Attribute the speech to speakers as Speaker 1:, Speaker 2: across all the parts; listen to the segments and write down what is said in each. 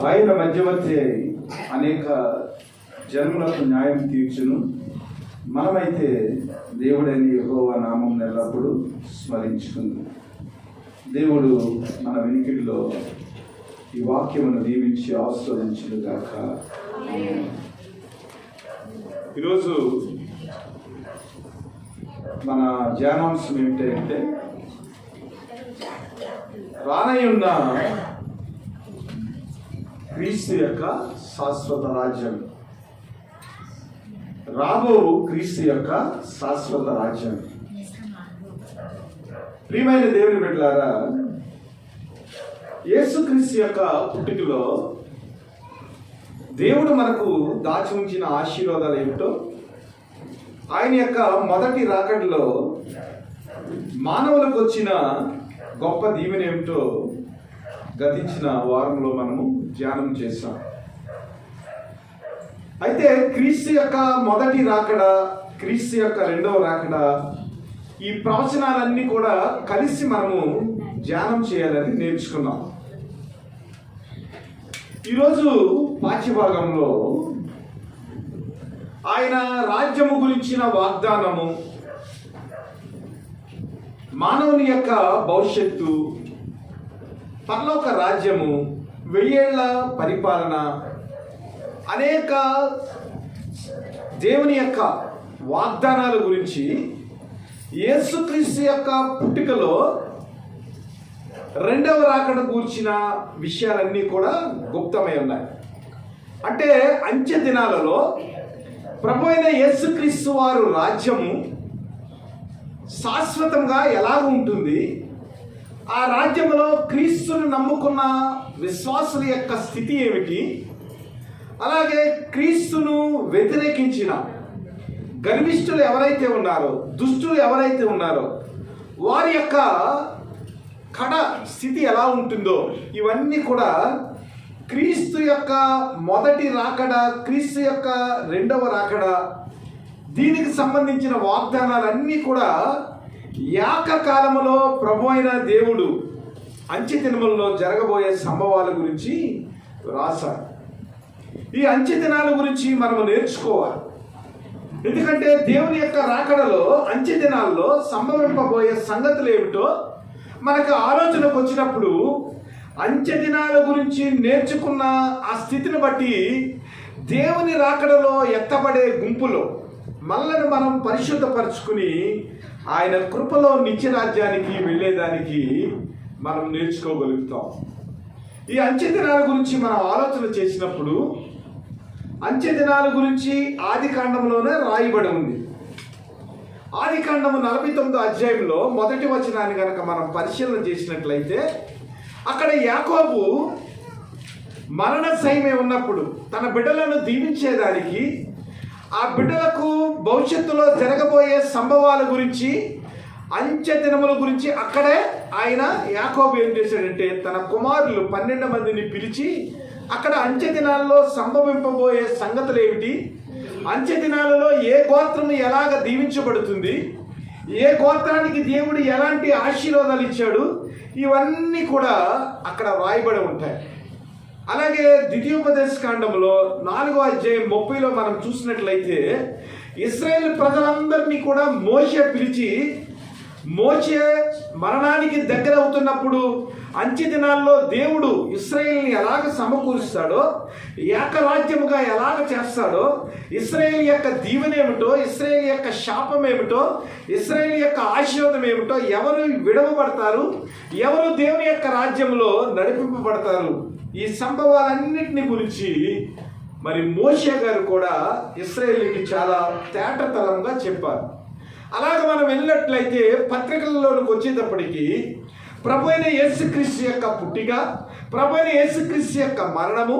Speaker 1: ఆయన మధ్యవర్తి అనేక జన్మలకు న్యాయం తీర్చును. మనమైతే దేవుడైన యెహోవా నామం ఎల్లప్పుడూ స్మరించుకుంది. దేవుడు మన వెనుకల్లో ఈ వాక్యమును దీవించి ఆస్వాదించుగాక. ఈరోజు మన ధ్యానాంశం ఏమిటంటే రానయ్యున్న క్రీస్తు యొక్క శాశ్వత రాజ్యం. రాబో క్రీస్తు యొక్క శాశ్వత రాజ్యం. ప్రియమైన దేవుని బిడ్డలారా, యేసుక్రీస్తు యొక్క పుట్టుకలో దేవుడు మనకు దాచి ఉంచిన ఆశీర్వాదాలు ఏమిటో, ఆయన యొక్క మొదటి రాకడలో మానవులకు వచ్చిన గొప్ప దీవెన ఏమిటో గతించిన వారంలో మనము ధ్యానం చేశాం. అయితే క్రీస్తు యొక్క మొదటి రాకడ, క్రీస్తు యొక్క రెండవ రాకడ, ఈ ప్రవచనాలన్నీ కూడా కలిసి మనము ధ్యానం చేయాలని నేర్చుకున్నాం. ఈరోజు పాఠ్యభాగంలో ఆయన రాజ్యము గురించిన వాగ్దానము, మానవుని యొక్క భవిష్యత్తు, పరలోక రాజ్యము, 1000 ఏళ్ల పరిపాలన, అనేక దేవుని యొక్క వాగ్దానాల గురించి, యేసుక్రీస్తు యొక్క పుట్టుకలో రెండవ రాకడ గూర్చిన విషయాలన్నీ కూడా గుప్తమై ఉన్నాయి. అంటే అంత్య దినాలలో ప్రభు అయిన యేసుక్రీస్తు వారు రాజ్యము శాశ్వతంగా ఎలా ఉంటుంది, ఆ రాజ్యంలో క్రీస్తును నమ్ముకున్న విశ్వాసుల యొక్క స్థితి ఏమిటి, అలాగే క్రీస్తును వ్యతిరేకించిన గర్విష్ఠులు ఎవరైతే ఉన్నారో, దుష్టులు ఎవరైతే ఉన్నారో వారి యొక్క కడ స్థితి ఎలా ఉంటుందో, ఇవన్నీ కూడా క్రీస్తు యొక్క మొదటి రాకడ, క్రీస్తు యొక్క రెండవ రాకడ, దీనికి సంబంధించిన వాగ్దానాలన్నీ కూడా ఏకకాలములో ప్రభు అయిన దేవుడు అంత్య దినములలో జరగబోయే సంభవాల గురించి రాశారు. ఈ అంత్య దినాల గురించి మనము నేర్చుకోవాలి. ఎందుకంటే దేవుని యొక్క రాకడలో అంత్య దినాల్లో సంభవింపబోయే సంగతులు ఏమిటో మనకు ఆలోచనకు వచ్చినప్పుడు, అంత్య దినాల గురించి నేర్చుకున్న ఆ స్థితిని బట్టి దేవుని రాకడలో ఎత్తబడే గుంపులో మనల్ని మనం పరిశుద్ధపరచుకుని ఆయన కృపలో నిత్యరాజ్యానికి వెళ్ళేదానికి మనం నేర్చుకోగలుగుతాం. ఈ అంత్య దినాల గురించి మనం ఆలోచన చేసినప్పుడు, అంత్య దినాల గురించి ఆది కాండంలోనే రాయబడి ఉంది. ఆది కాండము 49వ అధ్యాయంలో మొదటి వచనాన్ని కనుక మనం పరిశీలన చేసినట్లయితే, అక్కడ యాకోబు మరణ సైమే ఉన్నప్పుడు తన బిడ్డలను దీవించేదానికి, ఆ బిడ్డలకు భవిష్యత్తులో జరగబోయే సంభవాల గురించి, అంత్య దినముల గురించి అక్కడే ఆయన యాకోబు ఏం చేశాడంటే తన కుమారులు 12 మందిని పిలిచి అక్కడ అంత్య దినాల్లో సంభవింపబోయే సంగతులు ఏమిటి, అంత్య దినాలలో ఏ గోత్రము ఎలాగ దీవించబడుతుంది, ఏ గోత్రానికి దేవుడు ఎలాంటి ఆశీర్వాదాలు ఇచ్చాడు, ఇవన్నీ కూడా అక్కడ రాయబడి ఉంటాయి. అలాగే ద్వితీయోపదేశ కాండంలో 4వ అధ్యాయం 30లో మనం చూసినట్లయితే, ఇశ్రాయేలు ప్రజలందరినీ కూడా మోషే పిలిచి, మోషే మరణానికి దగ్గర అవుతున్నప్పుడు అంత్య దినాల్లో దేవుడు ఇశ్రాయేల్ని ఎలాగ సమకూరుస్తాడో, ఏకరాజ్యముగా ఎలాగ చేస్తాడో, ఇశ్రాయేల్ యొక్క దీవెన ఏమిటో, ఇశ్రాయేల్ యొక్క శాపం ఏమిటో, ఇశ్రాయేల్ యొక్క ఆశీర్వాదం ఏమిటో, ఎవరు విడవబడతారు, ఎవరు దేవుని యొక్క రాజ్యంలో నడిపింపబడతారు, ఈ సంభవాలన్నింటినీ గురించి మరి మోషే గారు కూడా ఇశ్రాయేలుకి చాలా తేటతలంగా చెప్పారు. అలాగే మనం వెళ్ళినట్లయితే పత్రికలలోకి వచ్చేటప్పటికి ప్రభు అయిన యేసుక్రీస్తు యొక్క పుట్టిక, ప్రభు అయిన యేసుక్రీస్తు యొక్క మరణము,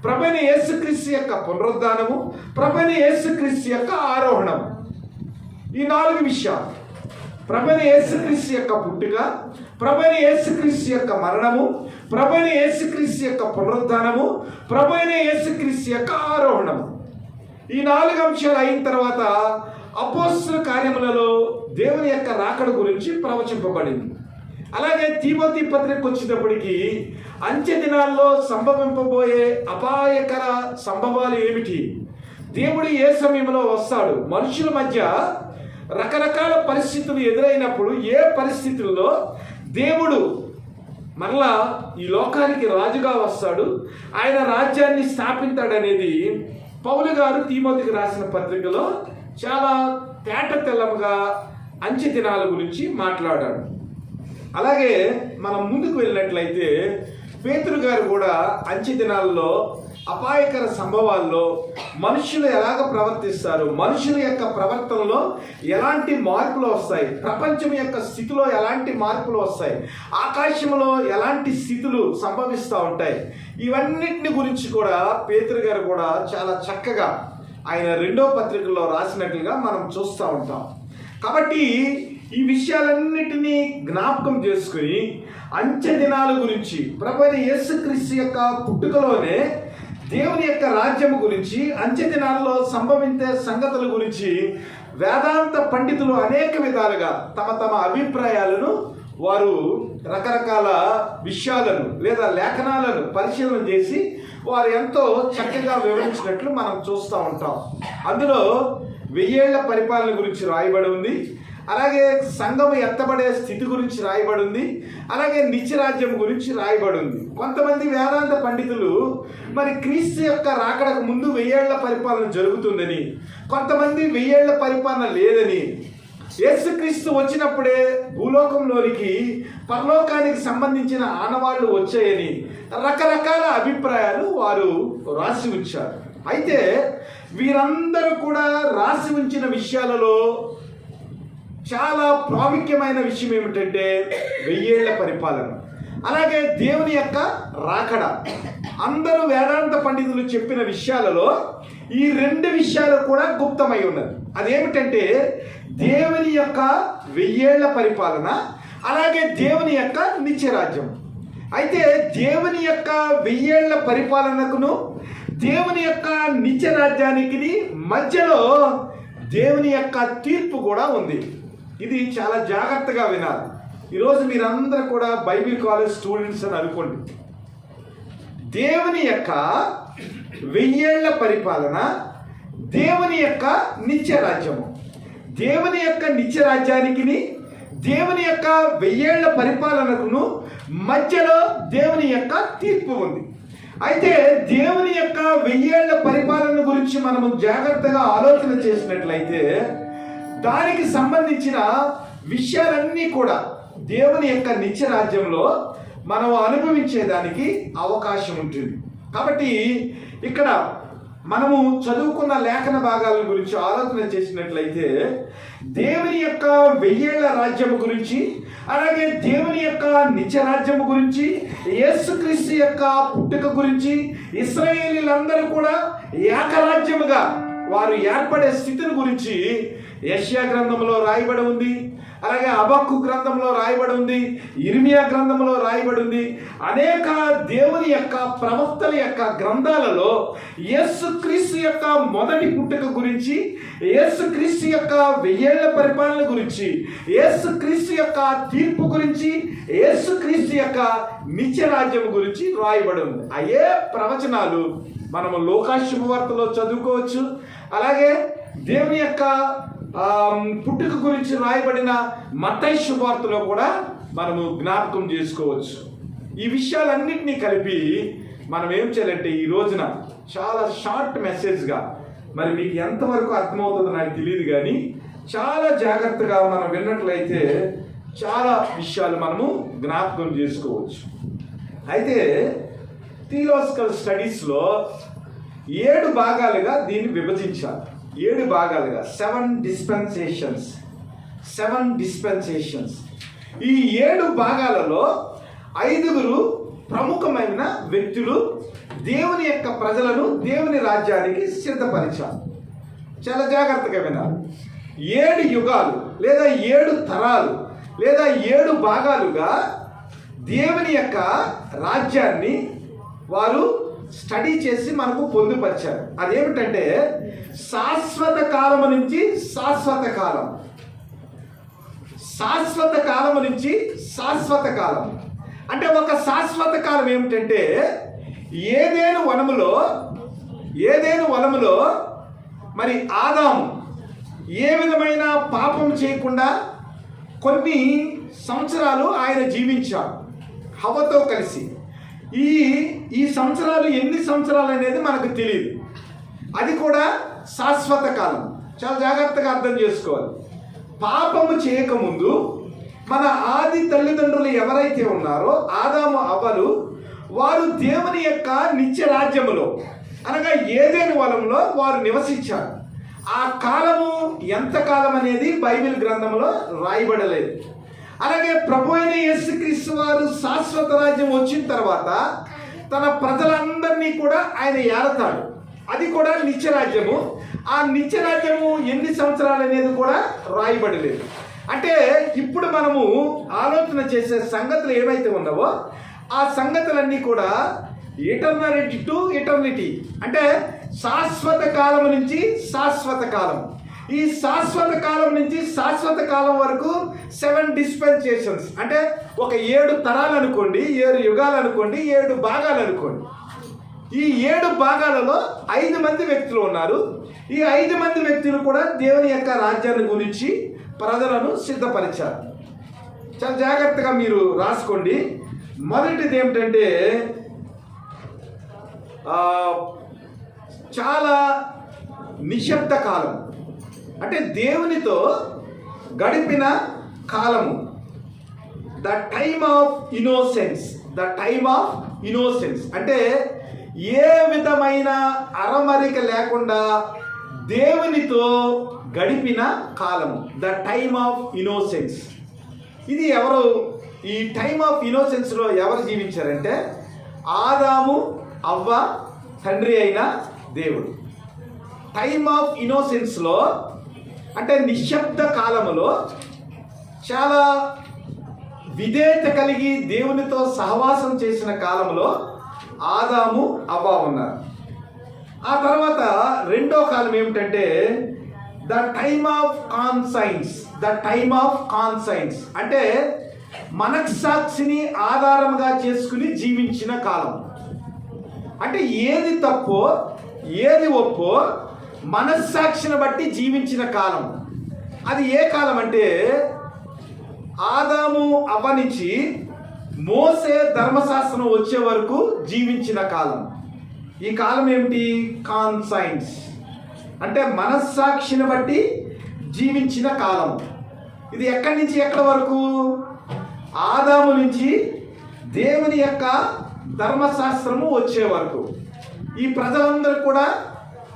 Speaker 1: ప్రభు అయిన యేసుక్రీస్తు యొక్క పునరుద్ధానము, ప్రభు అయిన యేసుక్రీస్తు యొక్క ఆరోహణం, ఈ 4 విషయాలు, ప్రభు అయిన యేసుక్రీస్తు యొక్క పుట్టిక, ప్రభు అయిన యేసుక్రీస్తు యొక్క మరణము, ప్రభు అయిన యేసుక్రీస్తు యొక్క పునరుద్ధానము, ప్రభు అయిన యేసుక్రీస్తు యొక్క ఆరోహణము, ఈ 4 అంశాలు అయిన తర్వాత అపోస్తల కార్యములలో దేవుని యొక్క రాకడ గురించి ప్రవచింపబడింది. అలాగే తిమోతి పత్రిక వచ్చేటప్పటికి అంచె దినాల్లో సంభవింపబోయే అపాయకర సంభవాలు ఏమిటి, దేవుడు ఏ సమయంలో వస్తాడు, మనుషుల మధ్య రకరకాల పరిస్థితులు ఎదురైనప్పుడు ఏ పరిస్థితుల్లో దేవుడు మరలా ఈ లోకానికి రాజుగా వస్తాడు, ఆయన రాజ్యాన్ని స్థాపిస్తాడనేది పౌలు గారు తిమోతికి రాసిన పత్రికలో చాలా తేట తెల్లముగా అంచె దినాల గురించి మాట్లాడాడు. అలాగే మనం ముందుకు వెళ్ళినట్లయితే పేతురు గారు కూడా అంచె దినాల్లో అపాయకర సంభవాల్లో మనుషులు ఎలాగ ప్రవర్తిస్తారు, మనుషుల యొక్క ప్రవర్తనలో ఎలాంటి మార్పులు వస్తాయి, ప్రపంచం యొక్క స్థితిలో ఎలాంటి మార్పులు వస్తాయి, ఆకాశంలో ఎలాంటి స్థితులు సంభవిస్తూ ఉంటాయి, ఇవన్నిటిని గురించి కూడా పేతురు గారు కూడా చాలా చక్కగా ఆయన 2వ పత్రికలో రాసినట్లుగా మనం చూస్తూ ఉంటాం. కాబట్టి ఈ విషయాలన్నిటినీ జ్ఞాపకం చేసుకుని అంచె దినాల గురించి ప్రభువైన యేసుక్రీస్తు యొక్క పుట్టుకలోనే దేవుని యొక్క రాజ్యము గురించి, అంచె దినాల్లో సంభవించే సంగతుల గురించి వేదాంత పండితులు అనేక విధాలుగా తమ అభిప్రాయాలను వారు రకరకాల విషయాలను లేదా లేఖనాలను పరిశీలన చేసి వారు ఎంతో చక్కగా వివరించినట్లు మనం చూస్తూ ఉంటాం. అందులో 1000 ఏళ్ల పరిపాలన గురించి రాయబడి ఉంది, అలాగే సంఘము ఎత్తబడే స్థితి గురించి రాయబడి ఉంది, అలాగే నిత్యరాజ్యం గురించి రాయబడి ఉంది. కొంతమంది వేదాంత పండితులు మరి క్రీస్తు యొక్క రాకడకు ముందు 1000 ఏళ్ల పరిపాలన జరుగుతుందని, కొంతమంది 1000 ఏళ్ల పరిపాలన లేదని, యేసుక్రీస్తు వచ్చినప్పుడే భూలోకంలోనికి పరలోకానికి సంబంధించిన ఆనవాళ్లు వచ్చాయని రకరకాల అభిప్రాయాలు వారు రాసి ఉంచారు. అయితే వీరందరూ కూడా రాసి ఉంచిన విషయాలలో చాలా ప్రాముఖ్యమైన విషయం ఏమిటంటే 1000 ఏళ్ల పరిపాలన, అలాగే దేవుని యొక్క రాకడ. అందరూ వేదాంత పండితులు చెప్పిన విషయాలలో ఈ 2 విషయాలు కూడా గుప్తమై ఉన్నది. అదేమిటంటే దేవుని యొక్క 1000 ఏళ్ల పరిపాలన, అలాగే దేవుని యొక్క నిత్యరాజ్యం. అయితే దేవుని యొక్క 1000 ఏళ్ల పరిపాలనకును దేవుని యొక్క నిత్యరాజ్యానికి మధ్యలో దేవుని యొక్క తీర్పు కూడా ఉంది. ఇది చాలా జాగ్రత్తగా వినాలి. ఈరోజు మీరందరూ కూడా బైబిల్ కాలేజ్ స్టూడెంట్స్ అని అనుకోండి. దేవుని యొక్క 1000 ఏళ్ల పరిపాలన, దేవుని యొక్క నిత్యరాజ్యము. దేవుని యొక్క నిత్యరాజ్యానికి దేవుని యొక్క 1000 ఏళ్ల పరిపాలనకును మధ్యలో దేవుని యొక్క తీర్పు ఉంది. అయితే దేవుని యొక్క 1000 ఏళ్ల పరిపాలన గురించి మనము జాగ్రత్తగా ఆలోచన చేసినట్లయితే దానికి సంబంధించిన విషయాలన్నీ కూడా దేవుని యొక్క నిత్యరాజ్యంలో మనం అనుభవించేదానికి అవకాశం ఉంటుంది. కాబట్టి ఇక్కడ మనము చదువుకున్న లేఖన భాగాల గురించి ఆలోచన చేసినట్లయితే దేవుని యొక్క 1000 ఏళ్ల రాజ్యము గురించి, అలాగే దేవుని యొక్క నిత్యరాజ్యము గురించి, యేసుక్రీస్తు యొక్క పుట్టుక గురించి, ఇశ్రాయేలీలందరూ కూడా ఏకరాజ్యముగా వారు ఏర్పడే స్థితిని గురించి యెషయా గ్రంథంలో రాయబడి ఉంది, అలాగే హబక్కు గ్రంథంలో రాయబడి ఉంది, ఇర్మియా గ్రంథంలో రాయబడి ఉంది. అనేక దేవుని యొక్క ప్రవక్తల యొక్క గ్రంథాలలో యేసుక్రీస్తు యొక్క మొదటి పుట్టుక గురించి, యేసుక్రీస్తు యొక్క 1000 ఏళ్ల పరిపాలన గురించి, యేసుక్రీస్తు యొక్క తీర్పు గురించి, యేసుక్రీస్తు యొక్క నిత్యరాజ్యం గురించి రాయబడి ఉంది. అయ్యే ప్రవచనాలు మనము లూకా శుభవార్తలో చదువుకోవచ్చు, అలాగే దేవుని యొక్క పుట్టుక గురించి రాయబడిన మత్తయి శుభవార్తలో కూడా మనము జ్ఞాపకం చేసుకోవచ్చు. ఈ విషయాలన్నింటినీ కలిపి మనం ఏం చేయాలంటే ఈ రోజున చాలా షార్ట్ మెసేజ్గా, మరి మీకు ఎంతవరకు అర్థమవుతుందో నాకు తెలియదు కానీ చాలా జాగ్రత్తగా మనం విన్నట్లయితే చాలా విషయాలు మనము జ్ఞాపకం చేసుకోవచ్చు. అయితే థియలాజికల్ స్టడీస్లో 7 భాగాలుగా దీన్ని విభజించారు. 7 భాగాలుగా 7 డిస్పెన్సేషన్స్. ఈ 7 భాగాలలో 5 ప్రముఖమైన వ్యక్తులు దేవుని యొక్క ప్రజలను దేవుని రాజ్యానికి సిద్ధపరిచారు. చాలా జాగ్రత్తగా వినాలి. 7 యుగాలు లేదా 7 తరాలు లేదా 7 భాగాలుగా దేవుని యొక్క రాజ్యాన్ని వారు స్టడీ చేసి మనకు పొందుపరిచారు. అదేమిటంటే శాశ్వత కాలం నుంచి శాశ్వత కాలం, శాశ్వత కాలం నుంచి శాశ్వత కాలం. అంటే ఒక శాశ్వత కాలం ఏమిటంటే ఏదైనా వనములో మరి ఆదాము ఏ విధమైన పాపం చేయకుండా కొన్ని సంవత్సరాలు ఆయన జీవించాడు హవ్వతో కలిసి. ఈ సంవత్సరాలు ఎన్ని సంవత్సరాలు అనేది మనకు తెలియదు. అది కూడా శాశ్వత కాలం. చాలా జాగ్రత్తగా అర్థం చేసుకోవాలి. పాపము చేయకముందు మన ఆది తల్లిదండ్రులు ఎవరైతే ఉన్నారో ఆదాము అవ్వలు, వారు దేవుని యొక్క నిత్య రాజ్యములో అనగా ఏదైనా వనంలో వారు నివసించారు. ఆ కాలము ఎంత కాలం అనేది బైబిల్ గ్రంథంలో రాయబడలేదు. అలాగే ప్రభు అయిన యేసుక్రీస్తు వారు శాశ్వత రాజ్యం వచ్చిన తర్వాత తన ప్రజలందరినీ కూడా ఆయన ఏలతాడు. అది కూడా నిత్యరాజ్యము. ఆ నిత్యరాజ్యము ఎన్ని సంవత్సరాలు అనేది కూడా రాయబడలేదు. అంటే ఇప్పుడు మనము ఆలోచన చేసే సంగతులు ఏవైతే ఉన్నావో ఆ సంగతులన్నీ కూడా ఇటర్నిటీ టు ఇటర్నిటీ, అంటే శాశ్వత కాలం నుంచి శాశ్వత కాలం. ఈ శాశ్వత కాలం నుంచి శాశ్వత కాలం వరకు 7 డిస్పెన్సేషన్స్, అంటే ఒక 7 తరాలు అనుకోండి, 7 యుగాలు అనుకోండి, 7 భాగాలు అనుకోండి. ఈ 7 భాగాలలో 5 మంది వ్యక్తులు ఉన్నారు. ఈ 5 మంది వ్యక్తులు కూడా దేవుని యొక్క రాజ్యాన్ని గురించి ప్రజలను సిద్ధపరిచారు. చాలా జాగ్రత్తగా మీరు రాసుకోండి. మొదటిది ఏమిటంటే చాలా నిశ్శబ్ద కాలం, అంటే దేవునితో గడిపిన కాలము. ద టైమ్ ఆఫ్ ఇన్నోసెన్స్, అంటే ఏ విధమైన అరమరిక లేకుండా దేవునితో గడిపిన కాలము. The time of innocence. ఇది ఎవరు ఈ టైమ్ ఆఫ్ ఇన్నోసెన్స్లో ఎవరు జీవించారంటే ఆదాము అవ్వ, తండ్రి అయిన దేవుడు. టైమ్ ఆఫ్ ఇన్నోసెన్స్లో అంటే నిశ్శబ్ద కాలములో చాలా విధేయత కలిగి దేవునితో సహవాసం చేసిన కాలంలో ఆదాము అవ్వ ఉన్నారు. ఆ తర్వాత రెండో కాలం ఏమిటంటే ద టైమ్ ఆఫ్ కాన్సైన్స్, అంటే మనస్సాక్షిని ఆధారంగా చేసుకుని జీవించిన కాలం. అంటే ఏది తప్పో ఏది ఒప్పో మనస్సాక్షిని బట్టి జీవించిన కాలం. అది ఏ కాలం అంటే ఆదాము అవ్వ నుంచి మోసే ధర్మశాస్త్రం వచ్చే వరకు జీవించిన కాలం. ఈ కాలం ఏమిటి? కాన్సైన్స్, అంటే మనస్సాక్షిని బట్టి జీవించిన కాలం. ఇది ఎక్కడి నుంచి ఎక్కడి వరకు? ఆదాము నుంచి దేవుని యొక్క ధర్మశాస్త్రము వచ్చే వరకు. ఈ ప్రజలందరూ కూడా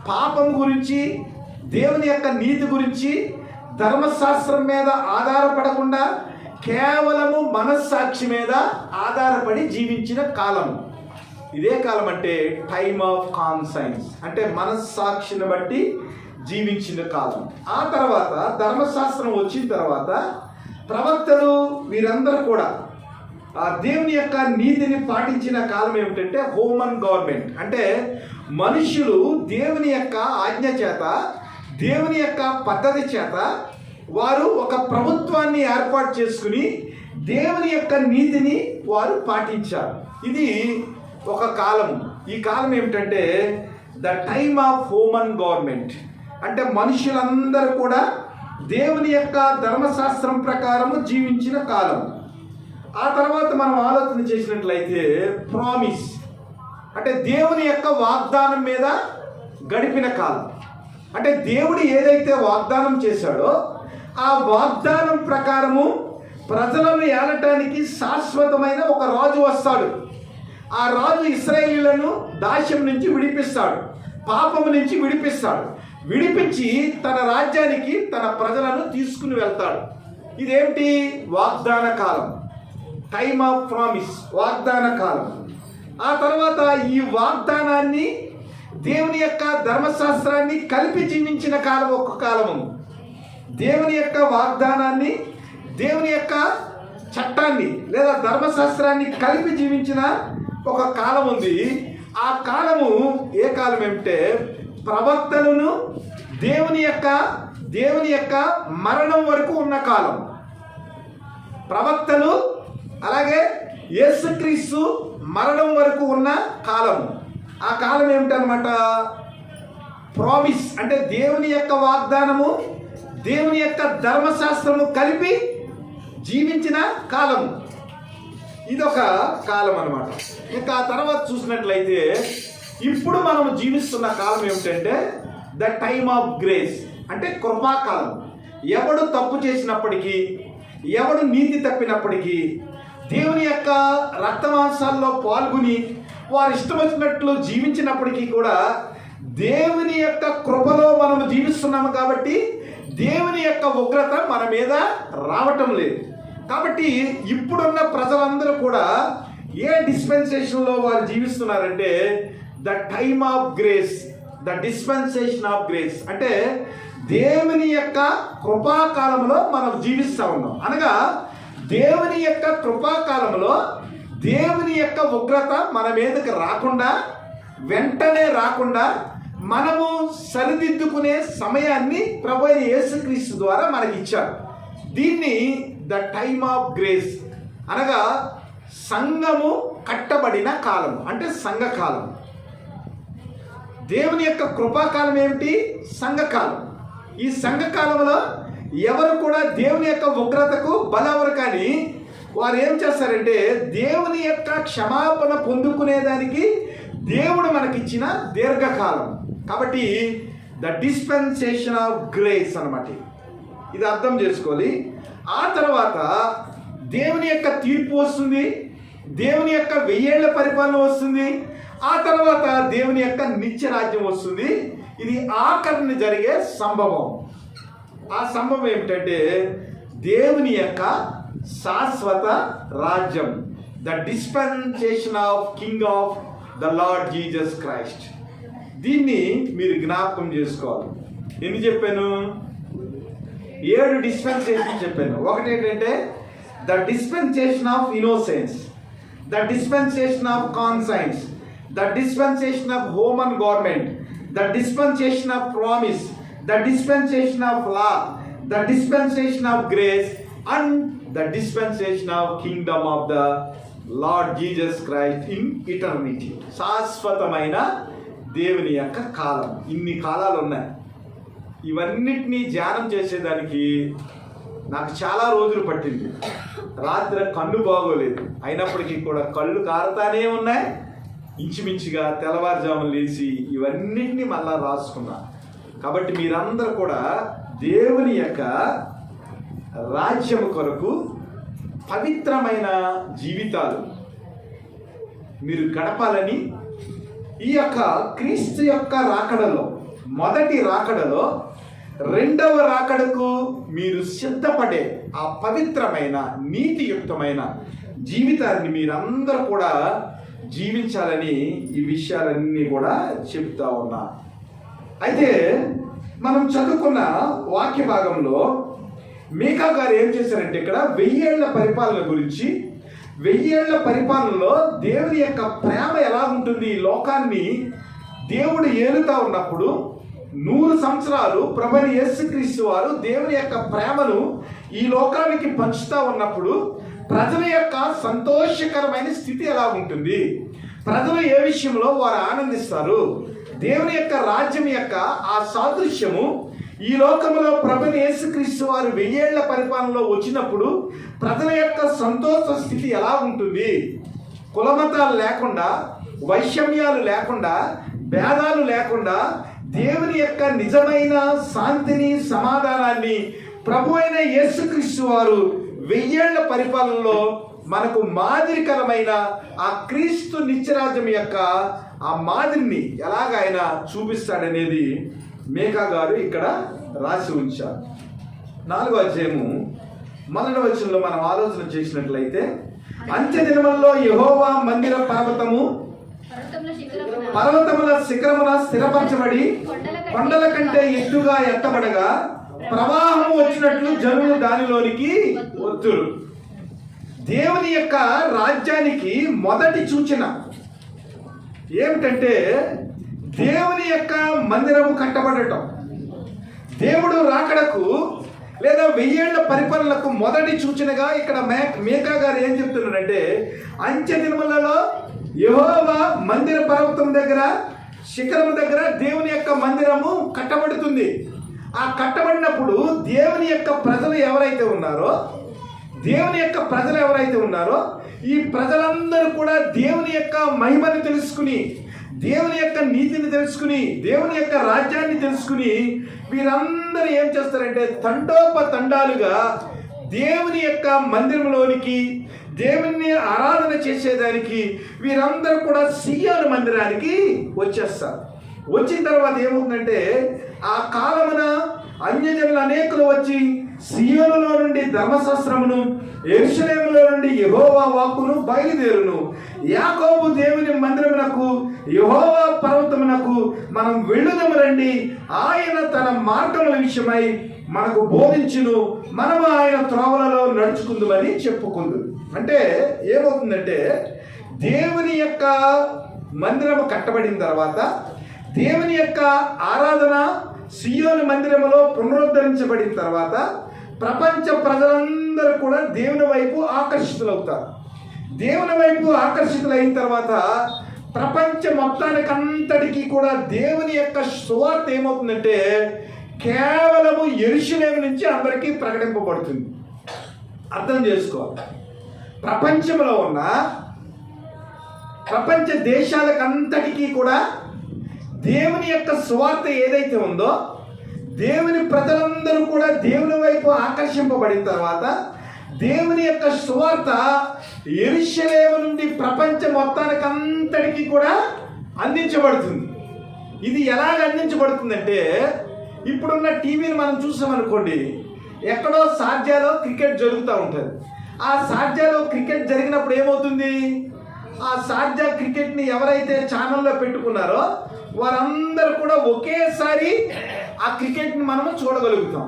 Speaker 1: పాపం గురించి, దేవుని యొక్క నీతి గురించి ధర్మశాస్త్రం మీద ఆధారపడకుండా కేవలము మనస్సాక్షి మీద ఆధారపడి జీవించిన కాలం. ఇదే కాలం అంటే టైమ్ ఆఫ్ కాన్సైన్స్, అంటే మనస్సాక్షిని బట్టి జీవించిన కాలం. ఆ తర్వాత ధర్మశాస్త్రం వచ్చిన తర్వాత ప్రవక్తలు వీరందరూ కూడా దేవుని యొక్క నీతిని పాటించిన కాలం ఏమిటంటే హ్యూమన్ గవర్నమెంట్, అంటే మనుషులు దేవుని యొక్క ఆజ్ఞ చేత, దేవుని యొక్క పద్ధతి చేత వారు ఒక ప్రభుత్వాన్ని ఏర్పాటు చేసుకుని దేవుని యొక్క నీతిని వారు పాటించారు. ఇది ఒక కాలం. ఈ కాలం ఏమిటంటే the time of human government, అంటే మనుషులందరూ కూడా దేవుని యొక్క ధర్మశాస్త్రం ప్రకారము జీవించిన కాలం. ఆ తర్వాత మనం ఆలోచన చేసినట్లయితే ప్రామిస్, అంటే దేవుని యొక్క వాగ్దానం మీద గడిపిన కాలం. అంటే దేవుడు ఏదైతే వాగ్దానం చేశాడో ఆ వాగ్దానం ప్రకారము ప్రజలను ఏలటానికి శాశ్వతమైన ఒక రాజు వస్తాడు. ఆ రాజు ఇశ్రాయేలీయులను దాస్యం నుంచి విడిపిస్తాడు, పాపము నుంచి విడిపిస్తాడు. విడిపించి తన రాజ్యానికి తన ప్రజలను తీసుకుని వెళ్తాడు. ఇదేమిటి? వాగ్దాన కాలం, టైమ్ ఆఫ్ ప్రామిస్, వాగ్దాన కాలం. ఆ తర్వాత ఈ వాగ్దానాన్ని దేవుని యొక్క ధర్మశాస్త్రాన్ని కలిపి జీవించిన కాలం ఒక కాలము. దేవుని యొక్క వాగ్దానాన్ని, దేవుని యొక్క చట్టాన్ని లేదా ధర్మశాస్త్రాన్ని కలిపి జీవించిన ఒక కాలం ఉంది. ఆ కాలము ఏ కాలం ఏమిటంటే ప్రవక్తలను దేవుని యొక్క మరణం వరకు ఉన్న కాలం. ప్రవక్తలు, అలాగే యేసుక్రీస్తు మరణం వరకు ఉన్న కాలం. ఆ కాలం ఏమిటనమాట? ప్రామిస్, అంటే దేవుని యొక్క వాగ్దానము, దేవుని యొక్క ధర్మశాస్త్రము కలిపి జీవించిన కాలం. ఇదొక కాలం అన్నమాట. ఇంకా ఆ తర్వాత చూసినట్లయితే ఇప్పుడు మనం జీవిస్తున్న కాలం ఏమిటంటే ద టైమ్ ఆఫ్ గ్రేస్, అంటే కృపాకాలం. ఎవడు తప్పు చేసినప్పటికీ, ఎవడు నీతి తప్పినప్పటికీ దేవుని యొక్క రక్తమాంసాల్లో పాల్గొని వారు ఇష్టం వచ్చినట్లు జీవించినప్పటికీ కూడా దేవుని యొక్క కృపలో మనం జీవిస్తున్నాము కాబట్టి దేవుని యొక్క ఉగ్రత మన మీద రావటం లేదు. కాబట్టి ఇప్పుడున్న ప్రజలందరూ కూడా ఏ డిస్పెన్సేషన్లో వారు జీవిస్తున్నారంటే the time of grace, the dispensation of grace, అంటే దేవుని యొక్క కృపాకాలంలో మనం జీవిస్తూ ఉన్నాం. అనగా దేవుని యొక్క కృపాకాలంలో దేవుని యొక్క ఉగ్రత మన మీదకి రాకుండా, వెంటనే రాకుండా మనము సరిదిద్దుకునే సమయాన్ని ప్రభు అయిన యేసుక్రీస్తు ద్వారా మనకి ఇచ్చారు. దీన్ని ద టైమ్ ఆఫ్ గ్రేస్, అనగా సంఘము కట్టబడిన కాలం, అంటే సంఘకాలం. దేవుని యొక్క కృపాకాలం ఏమిటి? సంఘకాలం. ఈ సంఘకాలంలో ఎవరు కూడా దేవుని యొక్క ఉగ్రతకు బలవరు, కానీ వారు ఏం చేస్తారంటే దేవుని యొక్క క్షమాపణ పొందుకునేదానికి దేవుడు మనకిచ్చిన దీర్ఘకాలం. కాబట్టి ద డిస్పెన్సేషన్ ఆఫ్ గ్రేస్ అన్నమాట. ఇది అర్థం చేసుకోవాలి. ఆ తర్వాత దేవుని యొక్క తీర్పు వస్తుంది, దేవుని యొక్క 1000 ఏళ్ల పరిపాలన వస్తుంది, ఆ తర్వాత దేవుని యొక్క నిత్య రాజ్యం వస్తుంది. ఇది ఆఖరిని జరిగే సంభవం. ఆ సంభవం ఏమిటంటే దేవుని యొక్క శాశ్వత రాజ్యం, the dispensation of king of the lord Jesus Christ. దీన్ని మీరు జ్ఞాపకం చేసుకోవాలి. ఎందుకు చెప్పాను? 7 డిస్పెన్సేషన్ చెప్పాను. ఒకటి ఏంటంటే the dispensation of innocence, the dispensation of conscience, the dispensation of home and government, the dispensation of promise, the dispensation of law, the dispensation of grace and the dispensation of Kingdom of the lord Jesus Christ in eternity. శాశ్వతమైన దేవుని యొక్క కాలం. ఇన్ని కాలాలు ఉన్నాయి. ఇవన్నిటినీ ధ్యానం చేసేదానికి నాకు చాలా రోజులు పట్టింది. రాత్రి కన్ను బాగోలేదు, అయినప్పటికీ కూడా కళ్ళు కారుతానే ఉన్నాయి. ఇంచుమించుగా తెల్లవారుజామున లేచి ఇవన్నిటినీ మళ్ళా రాసుకున్నా. కాబట్టి మీరందరూ కూడా దేవుని యొక్క రాజ్యము కొరకు పవిత్రమైన జీవితాలు మీరు గడపాలని, ఈ యొక్క క్రీస్తు యొక్క రాకడలో, మొదటి రాకడలో రెండవ రాకడకు మీరు సిద్ధపడే ఆ పవిత్రమైన నీతియుక్తమైన జీవితాన్ని మీరందరూ కూడా జీవించాలని ఈ విషయాలన్నీ కూడా చెప్తా ఉన్నా. అయితే మనం చదువుకున్న వాక్య భాగంలో మీకా గారు ఏం చేశారంటే ఇక్కడ 1000 ఏళ్ల పరిపాలన గురించి, 1000 ఏళ్ల పరిపాలనలో దేవుని యొక్క ప్రేమ ఎలా ఉంటుంది, ఈ లోకాన్ని దేవుడు ఏలుతా ఉన్నప్పుడు 100 సంవత్సరాలు ప్రభువైన యేసుక్రీస్తు వారు దేవుని యొక్క ప్రేమను ఈ లోకానికి పంచుతా ఉన్నప్పుడు ప్రజల యొక్క సంతోషకరమైన స్థితి ఎలా ఉంటుంది, ప్రజలు ఏ విషయంలో వారు ఆనందిస్తారు, దేవుని యొక్క రాజ్యం యొక్క ఆ సాదృశ్యము ఈ లోకంలో ప్రభువైన యేసుక్రీస్తు వారు 1000 ఏళ్ల పరిపాలనలో వచ్చినప్పుడు ప్రజల యొక్క సంతోష స్థితి ఎలా ఉంటుంది, కులమతాలు లేకుండా, వైషమ్యాలు లేకుండా, భేదాలు లేకుండా దేవుని యొక్క నిజమైన శాంతిని, సమాధానాన్ని ప్రభువైన యేసుక్రీస్తు వారు 1000 ఏళ్ల పరిపాలనలో మనకు మాదిరికరమైన ఆ క్రీస్తు నిత్యరాజ్యం యొక్క ఆ మాదిరిని ఎలాగ ఆయన చూపిస్తాడనేది మేకా గారు ఇక్కడ రాసి ఉంచారు. 4వ అధ్యాయము 1వ వచనంలో మనం ఆలోచన చేసినట్లయితే, అంత్య దినములలో యెహోవా మందిర పర్వతముల శిఖరమున స్థిరపరచబడి కొండల కంటే ఎత్తుగా ఎత్తబడగా ప్రవాహం వచ్చినట్లు జనులు దానిలోనికి వత్తురు. దేవుని యొక్క రాజ్యానికి మొదటి సూచన ఏమిటంటే దేవుని యొక్క మందిరము కట్టబడటం. దేవుడు రాకడకు లేదా 1000 ఏళ్ల పరిపాలనకు మొదటి సూచనగా ఇక్కడ మీకా గారు ఏం చెప్తున్నారంటే, అంచె దినములలో యెహోవా మందిర పర్వతం దగ్గర, శిఖరం దగ్గర దేవుని యొక్క మందిరము కట్టబడుతుంది. ఆ కట్టబడినప్పుడు దేవుని యొక్క ప్రజలు ఎవరైతే ఉన్నారో ఈ ప్రజలందరూ కూడా దేవుని యొక్క మహిమని తెలుసుకుని, దేవుని యొక్క నీతిని తెలుసుకుని, దేవుని యొక్క రాజ్యాన్ని తెలుసుకుని వీరందరూ ఏం చేస్తారంటే తండోపతండాలుగా దేవుని యొక్క మందిరంలోనికి, దేవుని ఆరాధన చేసేదానికి వీరందరూ కూడా సియోను మందిరానికి వచ్చేస్తారు. వచ్చిన తర్వాత ఏమవుతుందంటే, ఆ కాలమున అన్యజనులు అనేకులు వచ్చి సియోనులో నుండి ధర్మశాస్త్రమును, యెరూషలేములో నుండి యెహోవా వాక్కును బయలుదేరును. యాకోబు దేవుని మందిరమునకు, యెహోవా పర్వతమునకు మనం వెళ్ళుదము రండి, ఆయన తన మార్గముల విషయమై మనకు బోధించును, మనము ఆయన త్రోవలలో నడుచుకుందామని చెప్పుకుందు. అంటే ఏమవుతుందంటే, దేవుని యొక్క మందిరము కట్టబడిన తర్వాత, దేవుని యొక్క ఆరాధన సియోను మందిరములో పునరుద్ధరించబడిన తర్వాత ప్రపంచ ప్రజలందరూ కూడా దేవుని వైపు ఆకర్షితులవుతారు. దేవుని వైపు ఆకర్షితులైన తర్వాత ప్రపంచ మొత్తానికంతటికీ కూడా దేవుని యొక్క సువార్త ఏమవుతుందంటే కేవలము యెరూషలేము నుంచి అందరికీ ప్రకటింపబడుతుంది. అర్థం చేసుకోవాలి. ప్రపంచంలో ఉన్న ప్రపంచ దేశాలకంతటికీ కూడా దేవుని యొక్క సువార్త ఏదైతే ఉందో, దేవుని ప్రజలందరూ కూడా దేవుని వైపు ఆకర్షింపబడిన తర్వాత దేవుని యొక్క సువార్త యెరూషలేము నుండి ప్రపంచ మొత్తానికంతటికీ కూడా అందించబడుతుంది. ఇది ఎలాగ అందించబడుతుందంటే, ఇప్పుడున్న టీవీని మనం చూసామనుకోండి, ఎక్కడో షార్జాలో క్రికెట్ జరుగుతూ ఉంటుంది. ఆ షార్జాలో క్రికెట్ జరిగినప్పుడు ఏమవుతుంది, ఆ షార్జా క్రికెట్ని ఎవరైతే ఛానల్లో పెట్టుకున్నారో వారందరూ కూడా ఒకేసారి ఆ క్రికెట్ని మనము చూడగలుగుతాం.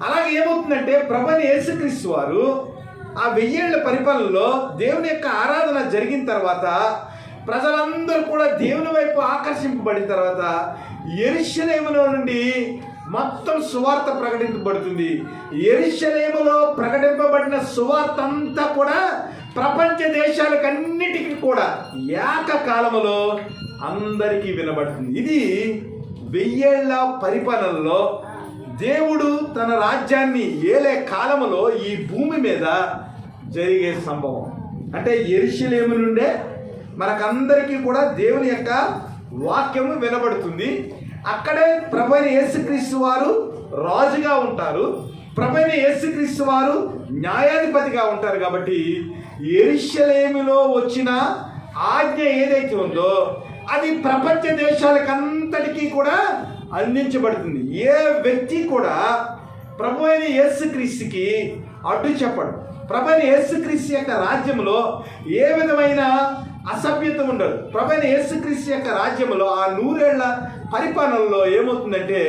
Speaker 1: అలాగే ఏమవుతుందంటే, ప్రభువైన యేసుక్రీస్తు వారు ఆ 1000 ఏళ్ల పరిపాలనలో దేవుని యొక్క ఆరాధన జరిగిన తర్వాత ప్రజలందరూ కూడా దేవుని వైపు ఆకర్షింపబడిన తర్వాత యెరూషలేములో నుండి మొత్తం సువార్త ప్రకటించబడుతుంది. యెరూషలేములో ప్రకటింపబడిన సువార్త అంతా కూడా ప్రపంచ దేశాలకన్నిటికీ కూడా ఏకకాలములో అందరికీ వినబడుతుంది. ఇది 1000 ఏళ్ల పరిపాలనలో దేవుడు తన రాజ్యాన్ని ఏలే కాలములో ఈ భూమి మీద జరిగే సంభవం. అంటే యెరూషలేము నుండే మనకందరికీ కూడా దేవుని యొక్క వాక్యము వినబడుతుంది. అక్కడే ప్రభువైన యేసుక్రీస్తు వారు రాజుగా ఉంటారు, ప్రభువైన యేసుక్రీస్తు వారు న్యాయాధిపతిగా ఉంటారు. కాబట్టి యెరూషలేములో వచ్చిన ఆజ్ఞ ఏదైతే ఉందో అది ప్రపంచ దేశాలకంతటికీ కూడా అందించబడుతుంది. ఏ వ్యక్తి కూడా ప్రభువైన యేసుక్రీస్తుకి అడ్డు చెప్పడు. ప్రభువైన యేసుక్రీస్తు యొక్క రాజ్యంలో ఏ విధమైన అసభ్యత ఉండదు. ప్రభువైన యేసుక్రీస్తు యొక్క రాజ్యంలో ఆ 100 ఏళ్ల పరిపాలనలో ఏమవుతుందంటే,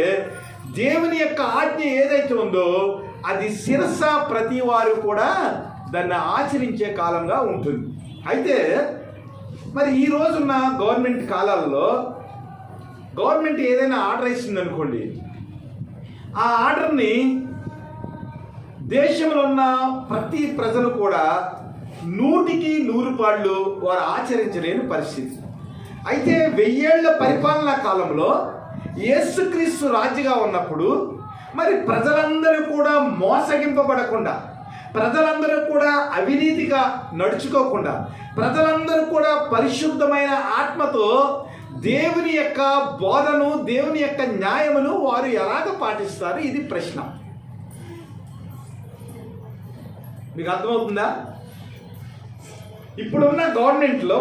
Speaker 1: దేవుని యొక్క ఆజ్ఞ ఏదైతే ఉందో అది శిరస ప్రతి వారు కూడా దాన్ని ఆచరించే కాలంగా ఉంటుంది. అయితే మరి ఈ రోజున్న గవర్నమెంట్ కాలాల్లో గవర్నమెంట్ ఏదైనా ఆర్డర్ ఇస్తుంది అనుకోండి, ఆ ఆర్డర్ని దేశంలో ఉన్న ప్రతి ప్రజలు కూడా 100కి 100 పాళ్ళు వారు ఆచరించలేని పరిస్థితి. అయితే 1000 ఏళ్ల పరిపాలనా కాలంలో యేసుక్రీస్తు రాజుగా ఉన్నప్పుడు మరి ప్రజలందరూ కూడా మోసగింపబడకుండా, ప్రజలందరూ కూడా అవినీతిగా నడుచుకోకుండా, ప్రజలందరూ కూడా పరిశుద్ధమైన ఆత్మతో దేవుని యొక్క బోధను, దేవుని యొక్క న్యాయమును వారు ఎలాగ పాటిస్తారు? ఇది ప్రశ్న. మీకు అర్థమవుతుందా? ఇప్పుడున్న గవర్నమెంట్లో,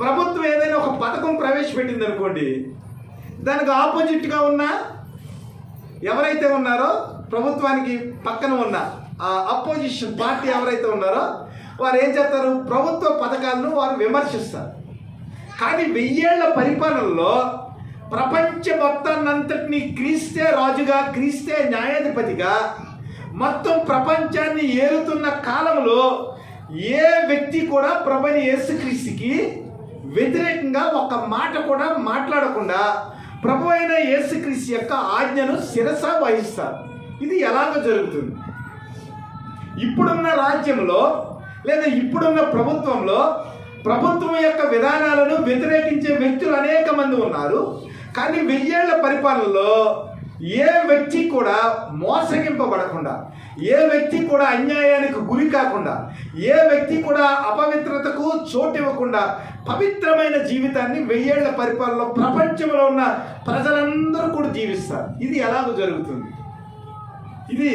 Speaker 1: ప్రభుత్వం ఏదైనా ఒక పథకం ప్రవేశపెట్టింది అనుకోండి, దానికి ఆపోజిట్గా ఉన్న ఎవరైతే ఉన్నారో ప్రభుత్వానికి పక్కన ఉన్న ఆ అపోజిషన్ పార్టీ ఎవరైతే ఉన్నారో వారు ఏం చేస్తారు? ప్రభుత్వ పథకాలను వారు విమర్శిస్తారు. కానీ 1000 ఏళ్ల పరిపాలనలో ప్రపంచ మొత్తాన్నంతటినీ క్రీస్తే రాజుగా, క్రీస్తే న్యాయాధిపతిగా మొత్తం ప్రపంచాన్ని ఏలుతున్న కాలంలో ఏ వ్యక్తి కూడా ప్రభువైన యేసుక్రీస్తుకి వ్యతిరేకంగా ఒక మాట కూడా మాట్లాడకుండా ప్రభు అయిన యేసుక్రీస్తు యొక్క ఆజ్ఞను శిరస వహిస్తారు. ఇది ఎలాగ జరుగుతుంది? ఇప్పుడున్న రాజ్యంలో లేదా ఇప్పుడున్న ప్రభుత్వంలో ప్రభుత్వం యొక్క విధానాలను వ్యతిరేకించే వ్యక్తులు అనేక మంది ఉన్నారు. కానీ 1000 ఏళ్ల పరిపాలనలో ఏ వ్యక్తి కూడా మోసగింపబడకుండా, ఏ వ్యక్తి కూడా అన్యాయానికి గురి కాకుండా, ఏ వ్యక్తి కూడా అపవిత్రతకు చోటు ఇవ్వకుండా పవిత్రమైన జీవితాన్ని 1000 ఏళ్ల పరిపాలనలో ప్రపంచంలో ఉన్న ప్రజలందరూ కూడా జీవిస్తారు. ఇది ఎలాగో జరుగుతుంది? ఇది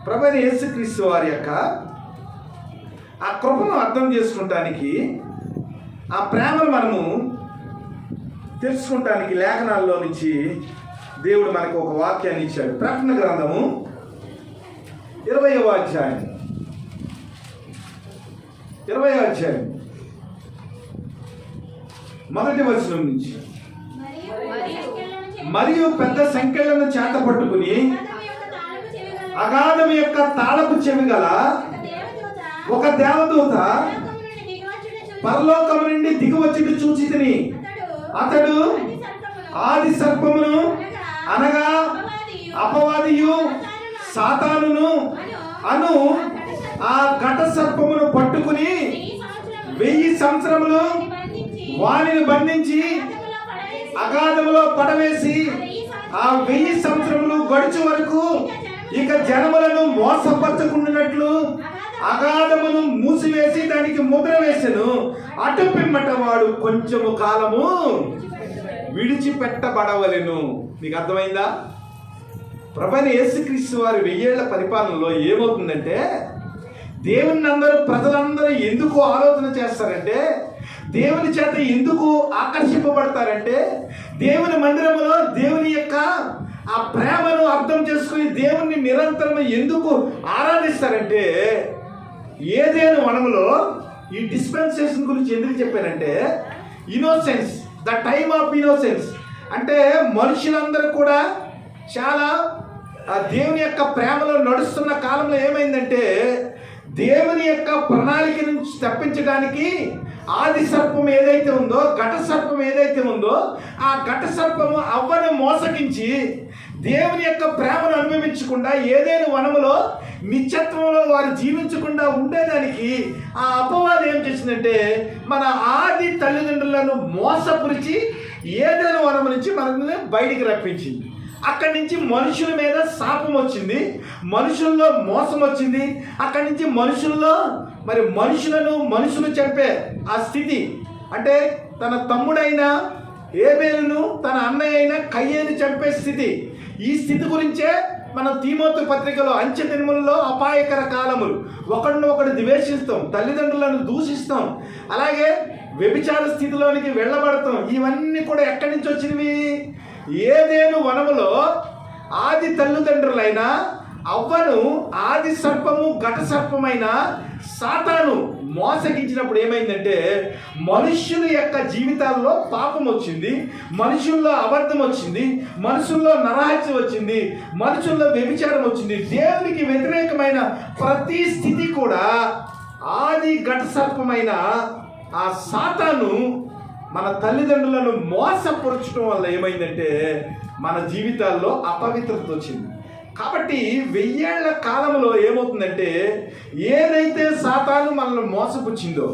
Speaker 1: ప్రభువైన యేసుక్రీస్తు వారి యొక్క ఆ కృపను అర్థం చేసుకుంటానికి, ఆ ప్రేమను మనము తెలుసుకుంటానికి లేఖనాల్లో నుంచి దేవుడు మనకు ఒక వాక్యాన్ని ఇచ్చాడు. ప్రకటన గ్రంథము 20వ అధ్యాయం 20వ అధ్యాయం 1వ వచనం నుంచి, మరియు పెద్ద సంఖ్యలను చేత పట్టుకుని అగాధం యొక్క తాళపు చెవి గల ఒక దేవదూత పరలోకము నుండి దిగివచ్చుట చూచి తిని, అతడు ఆది సర్పమును అనగా అపవాదియు సాతానును అను ఆ ఘట సర్పమును పట్టుకుని 1000 సంవత్సరములు వానిని బంధించి అగాధములో పడవేసి ఆ 1000 సంవత్సరములు గడుచు వరకు ఇక జనములను మోసపరచకుండానట్లు అగాధమును మూసివేసి దానికి ముద్ర వేసెను. అటు పిమ్మట వాడు కొంచెము కాలము విడిచిపెట్టబడవలెను. నీకు అర్థమైందా? ప్రభువైన యేసుక్రీస్తు వారి 1000 ఏళ్ల పరిపాలనలో ఏమవుతుందంటే, ప్రజలందరూ ఎందుకు ఆలోచన చేస్తారంటే, దేవుని చేత ఎందుకు ఆకర్షింపబడతారంటే, దేవుని మందిరంలో దేవుని యొక్క ఆ ప్రేమను అర్థం చేసుకుని దేవుణ్ణి నిరంతరం ఎందుకు ఆరాధిస్తారంటే, ఏదేను వనములో ఈ డిస్పెన్సేషన్ గురించి ఎందుకు చెప్పానంటే, innocence, the time of innocence అంటే మనుషులందరూ కూడా చాలా దేవుని యొక్క ప్రేమలో నడుస్తున్న కాలంలో ఏమైందంటే, దేవుని యొక్క ప్రణాళిక నుంచి తప్పించడానికి ఆది సర్పం ఏదైతే ఉందో, ఘట సర్పం ఏదైతే ఉందో, ఆ ఘట సర్పము అవ్వను మోసగించి దేవుని యొక్క ప్రేమను అనుభవించకుండా ఏదైనా వనములో నిత్యత్వంలో వారు జీవించకుండా ఉండేదానికి ఆ అపవాదం ఏం చేసిందంటే, మన ఆది తల్లిదండ్రులను మోసపురిచి ఏదైనా వనము నుంచి మనల్ని బయటికి రప్పించింది. అక్కడి నుంచి మనుషుల మీద శాపం వచ్చింది, మనుషుల్లో మోసం వచ్చింది. అక్కడి నుంచి మనుషులు చంపే ఆ స్థితి, అంటే తన తమ్ముడైన ఏబేలును తన అన్నయ్య అయిన కయ్యేను చంపే స్థితి. ఈ స్థితి గురించే మనం తీమోతు పత్రికలో అంచె దినములలో అపాయకర కాలములు, ఒకడినొకడు ద్వేషిస్తాం, తల్లిదండ్రులను దూషిస్తాం, అలాగే వ్యభిచార స్థితిలోనికి వెళ్ళబడతాం. ఇవన్నీ కూడా ఎక్కడి నుంచి వచ్చినవి? ఏదేను వనములో ఆది తల్లిదండ్రులైన అవ్వను ఆది సర్పము ఘట సర్పమైన సాతాను మోసగించినప్పుడు ఏమైందంటే, మనుష్యుల యొక్క జీవితాల్లో పాపం వచ్చింది, మనుషుల్లో అబద్ధం వచ్చింది, మనుషుల్లో నరహత్య వచ్చింది, మనుషుల్లో వ్యభిచారం వచ్చింది. దేవునికి వ్యతిరేకమైన ప్రతి స్థితి కూడా ఆది ఘట సర్పమైన ఆ సాతాను మన తల్లిదండ్రులను మోసపరచడం వల్ల ఏమైందంటే, మన జీవితాల్లో అపవిత్రత వచ్చింది. కాబట్టి 1000 ఏళ్ల కాలంలో ఏమవుతుందంటే, ఏదైతే సాతాను మనల్ని మోసపుచ్చిందో,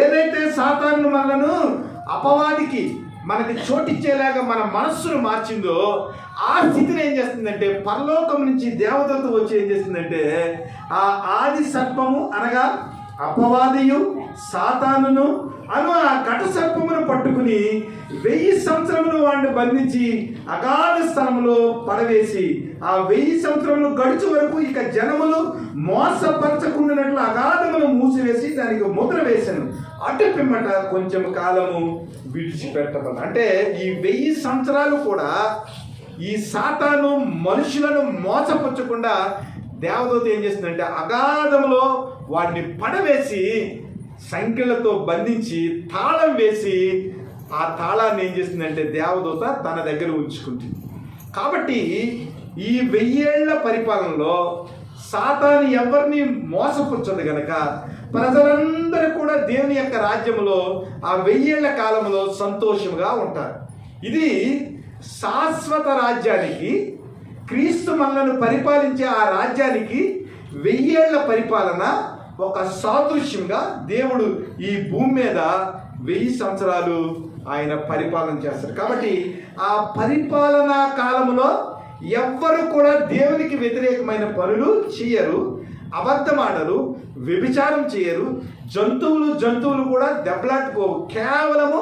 Speaker 1: ఏదైతే సాతాను మనలను అపవాదికి మనకి చోటిచ్చేలాగా మన మనస్సును మార్చిందో, ఆ స్థితిని ఏం చేస్తుందంటే, పరలోకం నుంచి దేవదూత వచ్చి ఏం చేస్తుందంటే, ఆ ఆది సర్పము అనగా అపవాదియు సాతానును అను ఆ ఘట సర్పమును పట్టుకుని 1000 సంవత్సరములు వాడిని బంధించి అగాధ స్థలములో పడవేసి ఆ 1000 సంవత్సరములు గడుచు వరకు ఇక జనములు మోసపరచకుండానట్లు అగాధమును మూసివేసి దానికి ముద్ర వేశాను. అటు పిమ్మట కొంచెం కాలము విడిచిపెట్టబడి, అంటే ఈ 1000 సంవత్సరాలు కూడా ఈ సాతాను మనుషులను మోసపరచకుండా దేవదూత ఏం చేస్తుందంటే, అగాధములో వాడిని పడవేసి సంఖ్యలతో బంధించి తాళం వేసి ఆ తాళాన్ని ఏం చేస్తుందంటే దేవదూత తన దగ్గర ఉంచుకుంటుంది. కాబట్టి ఈ 1000 ఏళ్ల పరిపాలనలో సాతాను ఎవరిని మోసపుచ్చదు గనక ప్రజలందరూ కూడా దేవుని యొక్క రాజ్యంలో ఆ 1000 ఏళ్ల కాలంలో సంతోషంగా ఉంటారు. ఇది శాశ్వత రాజ్యానికి, క్రీస్తు మనలను పరిపాలించే ఆ రాజ్యానికి 1000 ఏళ్ల పరిపాలన ఒక సాదృశ్యంగా దేవుడు ఈ భూమి మీద 1000 సంవత్సరాలు ఆయన పరిపాలన చేస్తారు. కాబట్టి ఆ పరిపాలనా కాలంలో ఎవ్వరు కూడా దేవునికి వ్యతిరేకమైన పనులు చేయరు, అబద్ధమాడరు, వ్యభిచారం చేయరు, జంతువులు కూడా దెబ్బలాట్టుకోవు. కేవలము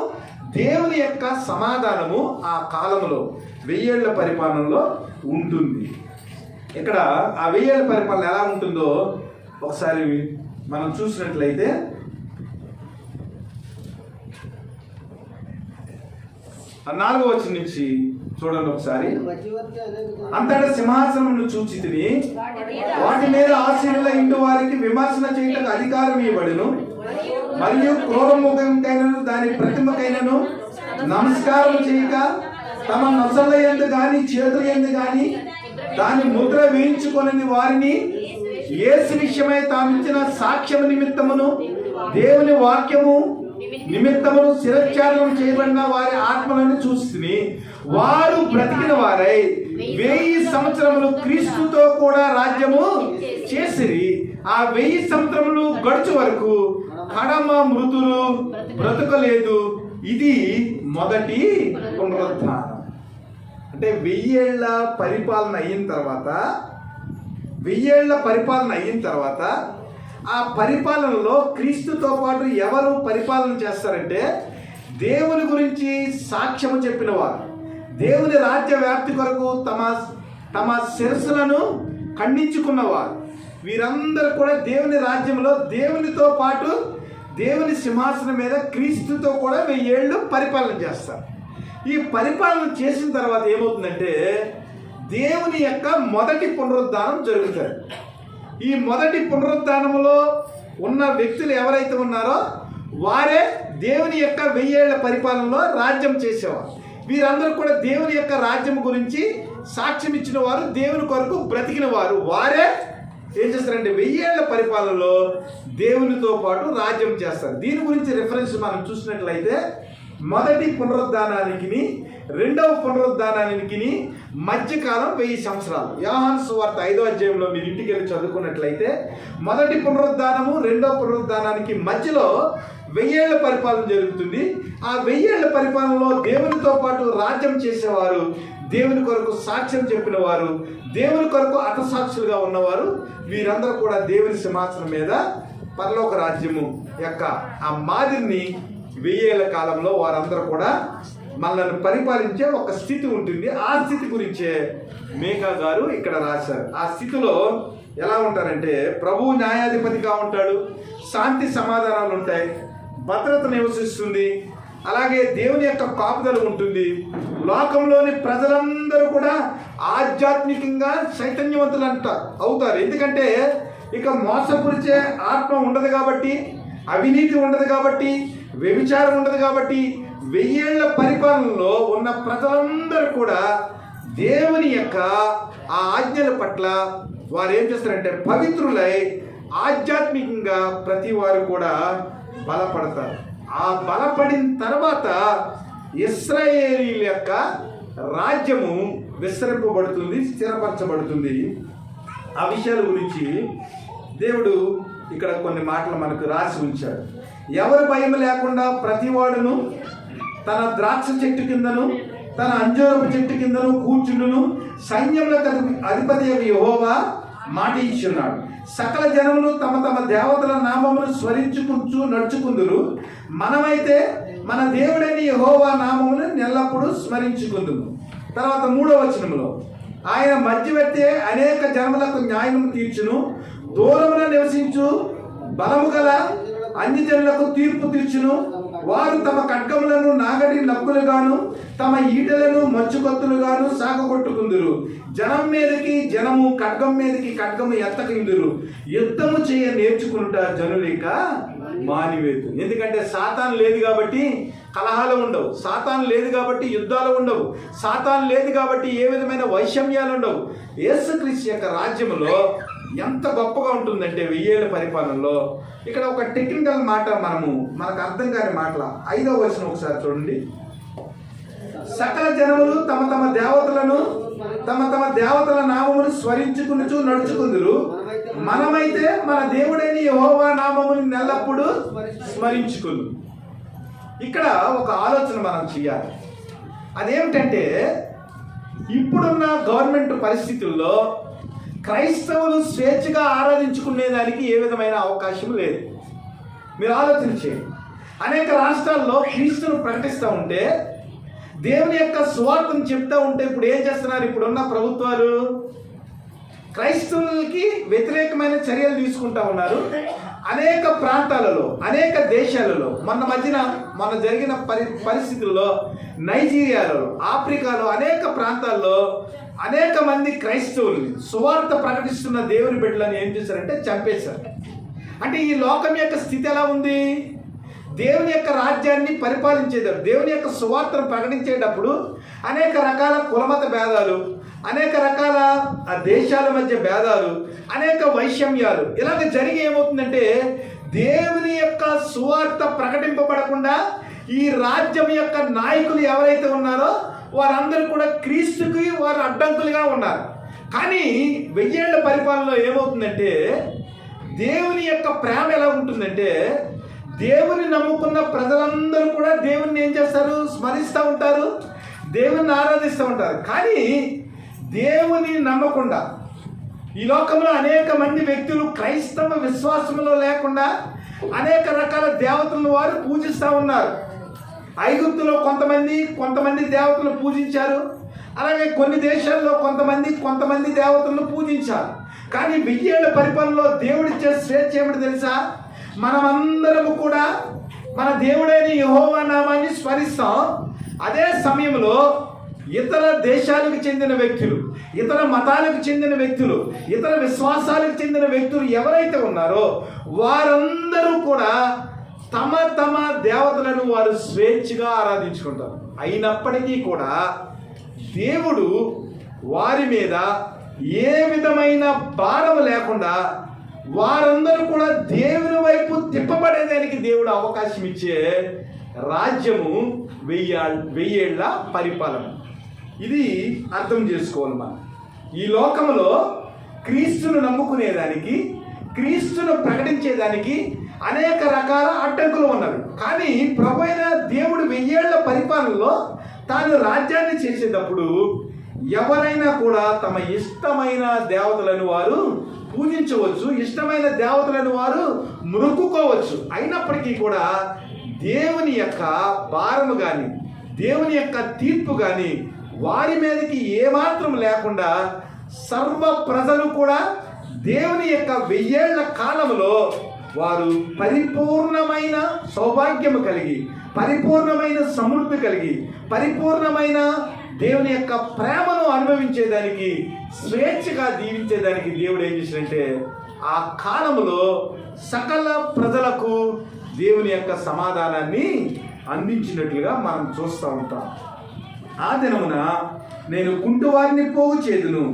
Speaker 1: దేవుని యొక్క సమాధానము ఆ కాలంలో 1000 ఏళ్ల పరిపాలనలో ఉంటుంది. ఇక్కడ ఆ 1000 ఏళ్ల పరిపాలన ఎలా ఉంటుందో ఒకసారి మనం చూసినట్లయితే 4వ వచనం నుంచి చూడండి ఒకసారి. అంతటా సింహాసనమును చూచితిని, వాటి మీద ఆసీనుల ఇంటి వారికి విమర్శన చేయటకు అధికారం ఇవ్వబడును, మరియు క్రూరముఖంకైనను దాని ప్రతిమకైనను నమస్కారం చేయక తమ నొసళ్ళ యందు గాని చేతుల యందు గాని దాని ముద్ర వేయించుకొనని వారిని యేసు విషయమై తామిచ్చిన సాక్ష్యము నిమిత్తమును దేవుని వాక్యము నిమిత్తమును శిరచ్ఛేదనం చేయబడిన వారి ఆత్మలను చూస్తుంది. వారు బ్రతికిన వారై 1000 సంవత్సరములు క్రీస్తుతో కూడా రాజ్యము చేసిరి. ఆ 1000 సంవత్సరములు గడుచు వరకు కడమ మృతులు బ్రతకలేదు. ఇది మొదటి పునరుద్ధానం. అంటే 1000 ఏళ్ల పరిపాలన అయిన తర్వాత 1000 ఏళ్ల పరిపాలన అయిన తర్వాత ఆ పరిపాలనలో క్రీస్తుతో పాటు ఎవరు పరిపాలన చేస్తారంటే దేవుని గురించి సాక్ష్యము చెప్పిన వారు, దేవుని రాజ్య వ్యాప్తి కొరకు తమ శిరస్సులను ఖండించుకున్నవారు, వీరందరూ కూడా దేవుని రాజ్యంలో దేవునితో పాటు దేవుని సింహాసనం మీద క్రీస్తుతో కూడా 1000 ఏళ్ళు పరిపాలన చేస్తారు. ఈ పరిపాలన చేసిన తర్వాత ఏమవుతుందంటే దేవుని యొక్క మొదటి పునరుద్ధానం జరుగుతుంది. ఈ మొదటి పునరుద్ధానంలో ఉన్న వ్యక్తులు ఎవరైతే ఉన్నారో వారే దేవుని యొక్క 1000 ఏళ్ల పరిపాలనలో రాజ్యం చేసేవారు. వీరందరూ కూడా దేవుని యొక్క రాజ్యం గురించి సాక్ష్యం ఇచ్చిన వారు, దేవుని కొరకు బ్రతికిన వారు. వారే ఏం చేస్తారంటే 1000 ఏళ్ల పరిపాలనలో దేవునితో పాటు రాజ్యం చేస్తారు. దీని గురించి రిఫరెన్స్ మనం చూసినట్లయితే మొదటి పునరుద్ధానానికి రెండవ పునరుద్ధానానికి మధ్యకాలం 1000 సంవత్సరాలు. యోహాను సువార్త 5వ అధ్యాయంలో మీరు ఇంటికి వెళ్ళి చదువుకున్నట్లయితే మొదటి పునరుద్ధానము రెండవ పునరుద్ధానానికి మధ్యలో 1000 ఏళ్ల పరిపాలన జరుగుతుంది. ఆ 1000 ఏళ్ల పరిపాలనలో దేవునితో పాటు రాజ్యం చేసేవారు, దేవుని కొరకు సాక్ష్యం చెప్పిన వారు, దేవుని కొరకు హతసాక్షులుగా ఉన్నవారు, వీరందరూ కూడా దేవుని సింహాసనం మీద పరలోక రాజ్యము యొక్క ఆ మాదిరిని 1000 ఏళ్ల కాలంలో వారందరూ కూడా మనల్ని పరిపాలించే ఒక స్థితి ఉంటుంది. ఆ స్థితి గురించే మేకా గారు ఇక్కడ రాశారు. ఆ స్థితిలో ఎలా ఉంటారంటే ప్రభువు న్యాయాధిపతిగా ఉంటాడు, శాంతి సమాధానాలు ఉంటాయి, భద్రత నివసిస్తుంది, అలాగే దేవుని యొక్క కాపుదల ఉంటుంది. లోకంలోని ప్రజలందరూ కూడా ఆధ్యాత్మికంగా చైతన్యవంతులు అవుతారు. ఎందుకంటే ఇక మోసపురిచే ఆత్మ ఉండదు కాబట్టి, అవినీతి ఉండదు కాబట్టి, వ్యభిచారం ఉండదు కాబట్టి 1000 ఏళ్ల పరిపాలనలో ఉన్న ప్రజలందరూ కూడా దేవుని యొక్క ఆ ఆజ్ఞల పట్ల వారు ఏం చేస్తారంటే పవిత్రులై ఆధ్యాత్మికంగా ప్రతి వారు కూడా బలపడతారు. ఆ బలపడిన తర్వాత ఇశ్రాయేలీయుల యొక్క రాజ్యము విస్తరింపబడుతుంది, స్థిరపరచబడుతుంది. ఆ విషయాల గురించి దేవుడు ఇక్కడ కొన్ని మాటలు మనకు రాసి ఉంచాడు. ఎవరు భయం లేకుండా ప్రతివాడును తన ద్రాక్ష చెట్టు కిందను తన అంజూరపు చెట్టు కిందను కూర్చుండును, సైన్యములకు అధిపతి యెహోవా మాట ఇచ్చున్నాడు. సకల జనములు తమ తమ దేవతల నామమును స్మరించుకుంటూ నడుచుకుందురు. మనమైతే మన దేవుడైన యెహోవా నామమును ఎల్లప్పుడూ స్మరించుకుందుము. తర్వాత 3వ వచనంలో ఆయన మధ్యవర్తి అనేక జనములకు న్యాయము తీర్చును, దూరమున నివసించు బలము గల అన్ని జనులకు తీర్పు తీర్చును. వారు తమ ఖడ్గములను నాగటి నక్కులుగాను తమ ఈటలను మచ్చుకొత్తులుగాను సాగగొట్టుకుందురు. జనం మీదకి జనము, ఖడ్గం మీదకి ఖడ్గము ఎత్తకుందురు. యుద్ధము చేయ నేర్చుకుంటా జనులిక మానివేదు. ఎందుకంటే సాతాను లేదు కాబట్టి కలహాలు ఉండవు, సాతాను లేదు కాబట్టి యుద్ధాలు ఉండవు, సాతాను లేదు కాబట్టి ఏ విధమైన వైషమ్యాలు ఉండవు. యేసుక్రీస్తు యొక్క రాజ్యములో ఎంత గొప్పగా ఉంటుందంటే 1000 ఏళ్ల పరిపాలనలో. ఇక్కడ ఒక టెక్నికల్ మాట మనకు అర్థం కాని మాటల 5వ వచనం ఒకసారి చూడండి. సకల జనములు తమ తమ దేవతలను తమ తమ దేవతల నామమును స్మరించుకునుచు నడుచుకుందురు. మనమైతే మన దేవుడైన యెహోవా నామమును నెల్లప్పుడూ స్మరించుకుందు. ఇక్కడ ఒక ఆలోచన మనం చేయాలి. అదేమిటంటే, ఇప్పుడున్న గవర్నమెంట్ పరిస్థితుల్లో క్రైస్తవులు స్వేచ్ఛగా ఆరాధించుకునేదానికి ఏ విధమైన అవకాశం లేదు. మీరు ఆలోచన చేయండి. అనేక రాష్ట్రాల్లో క్రీస్తును ప్రకటిస్తూ ఉంటే, దేవుని యొక్క సువార్తను చెప్తూ ఉంటే, ఇప్పుడు ఏం చేస్తున్నారు? ఇప్పుడున్న ప్రభుత్వాలు క్రైస్తవులకి వ్యతిరేకమైన చర్యలు తీసుకుంటా ఉన్నారు. అనేక ప్రాంతాలలో, అనేక దేశాలలో, మొన్న జరిగిన పరిస్థితుల్లో నైజీరియాలో, ఆఫ్రికాలో, అనేక ప్రాంతాల్లో అనేక మంది క్రైస్తవుల్ని సువార్త ప్రకటిస్తున్న దేవుని బిడ్డలను ఏం చేశారంటే చంపేశారు. అంటే ఈ లోకం యొక్క స్థితి ఎలా ఉంది? దేవుని యొక్క రాజ్యాన్ని పరిపాలించేటప్పుడు, దేవుని యొక్క సువార్తను ప్రకటించేటప్పుడు అనేక రకాల కులమత భేదాలు, అనేక రకాల దేశాల మధ్య భేదాలు, అనేక వైషమ్యాలు ఇలాగ జరిగి ఏమవుతుందంటే, దేవుని యొక్క సువార్త ప్రకటింపబడకుండా ఈ రాజ్యం యొక్క నాయకులు ఎవరైతే ఉన్నారో వారందరూ కూడా క్రీస్తుకి వారు అడ్డంకులుగా ఉన్నారు. కానీ 1000 ఏళ్ల పరిపాలనలో ఏమవుతుందంటే, దేవుని యొక్క ప్రేమ ఎలా ఉంటుందంటే, దేవుని నమ్ముకున్న ప్రజలందరూ కూడా దేవుని ఏం చేస్తారు? స్మరిస్తూ ఉంటారు, దేవుని ఆరాధిస్తూ ఉంటారు. కానీ దేవుని నమ్మకుండా ఈ లోకంలో అనేక మంది వ్యక్తులు క్రైస్తవ విశ్వాసంలో లేకుండా అనేక రకాల దేవతలను వారు పూజిస్తూ ఉన్నారు. ఐగుప్తులో కొంతమంది దేవతలను పూజించారు. అలాగే కొన్ని దేశాల్లో కొంతమంది దేవతలను పూజించారు. కానీ 1000 ఏళ్ల పరిపాలనలో దేవుడిచ్చే స్వేచ్ఛ ఏమిటి తెలుసా? మనమందరము కూడా మన దేవుడైన యెహోవా నామాన్ని స్మరిస్తాం. అదే సమయంలో ఇతర దేశాలకు చెందిన వ్యక్తులు, ఇతర మతాలకు చెందిన వ్యక్తులు, ఇతర విశ్వాసాలకు చెందిన వ్యక్తులు ఎవరైతే ఉన్నారో వారందరూ కూడా తమ తమ దేవతలను వారు స్వేచ్ఛగా ఆరాధించుకుంటారు. అయినప్పటికీ కూడా దేవుడు వారి మీద ఏ విధమైన భారం లేకుండా వారందరూ కూడా దేవుని వైపు తిప్పబడేదానికి దేవుడు అవకాశం ఇచ్చే రాజ్యము 1000 ఏళ్ల పరిపాలన. ఇది అర్థం చేసుకోవాలి. మనం ఈ లోకంలో క్రీస్తును నమ్ముకునేదానికి, క్రీస్తును ప్రకటించేదానికి అనేక రకాల అడ్డంకులు ఉన్నవి. కానీ ప్రభువైన దేవుడు 1000 ఏళ్ల పరిపాలనలో తాను రాజ్యాన్ని చేసేటప్పుడు ఎవరైనా కూడా తమ ఇష్టమైన దేవతలను వారు పూజించవచ్చు, ఇష్టమైన దేవతలను వారు మొక్కుకోవచ్చు. అయినప్పటికీ కూడా దేవుని యొక్క భారము కానీ, దేవుని యొక్క తీర్పు కానీ వారి మీదకి ఏమాత్రం లేకుండా సర్వ ప్రజలు కూడా దేవుని యొక్క 1000 ఏళ్ల కాలంలో వారు పరిపూర్ణమైన సౌభాగ్యము కలిగి, పరిపూర్ణమైన సమృద్ధి కలిగి, పరిపూర్ణమైన దేవుని యొక్క ప్రేమను అనుభవించేదానికి, స్వేచ్ఛగా జీవించేదానికి దేవుడు ఏం చేశాడంటే ఆ కాలంలో సకల ప్రజలకు దేవుని యొక్క సమాధానాన్ని అందించినట్లుగా మనం చూస్తూ ఉంటాం. ఆ దినమున నేను కుంటువారిని పోగు చేదును,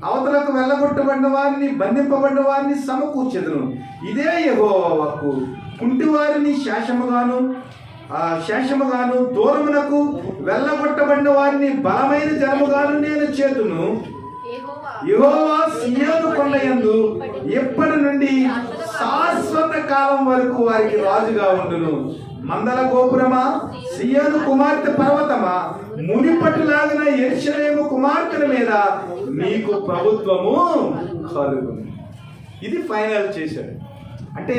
Speaker 1: అవతలకు వెళ్ళగొట్టబడిన వారిని, బంధింపబడిన వారిని సమకూర్చెదను. ఇదే యెహోవా వాక్కు. కుంటివారిని శేషముగాను, దూరమునకు వెళ్ళగొట్టబడిన వారిని బలమైన జనముగాను నేను చేతును. యెహోవా సీయోను కొండయందు ఎప్పటి నుండి శాశ్వత కాలం వరకు వారికి రాజుగా ఉండును. మందల గోపురమా, సీయోను కుమార్తె పర్వతమా, మునిపట్టులాగిన యెరూషలేము కుమార్తెల మీద నీకు ప్రభుత్వము కలుగును. ఇది ఫైనల్ చేశాడు. అంటే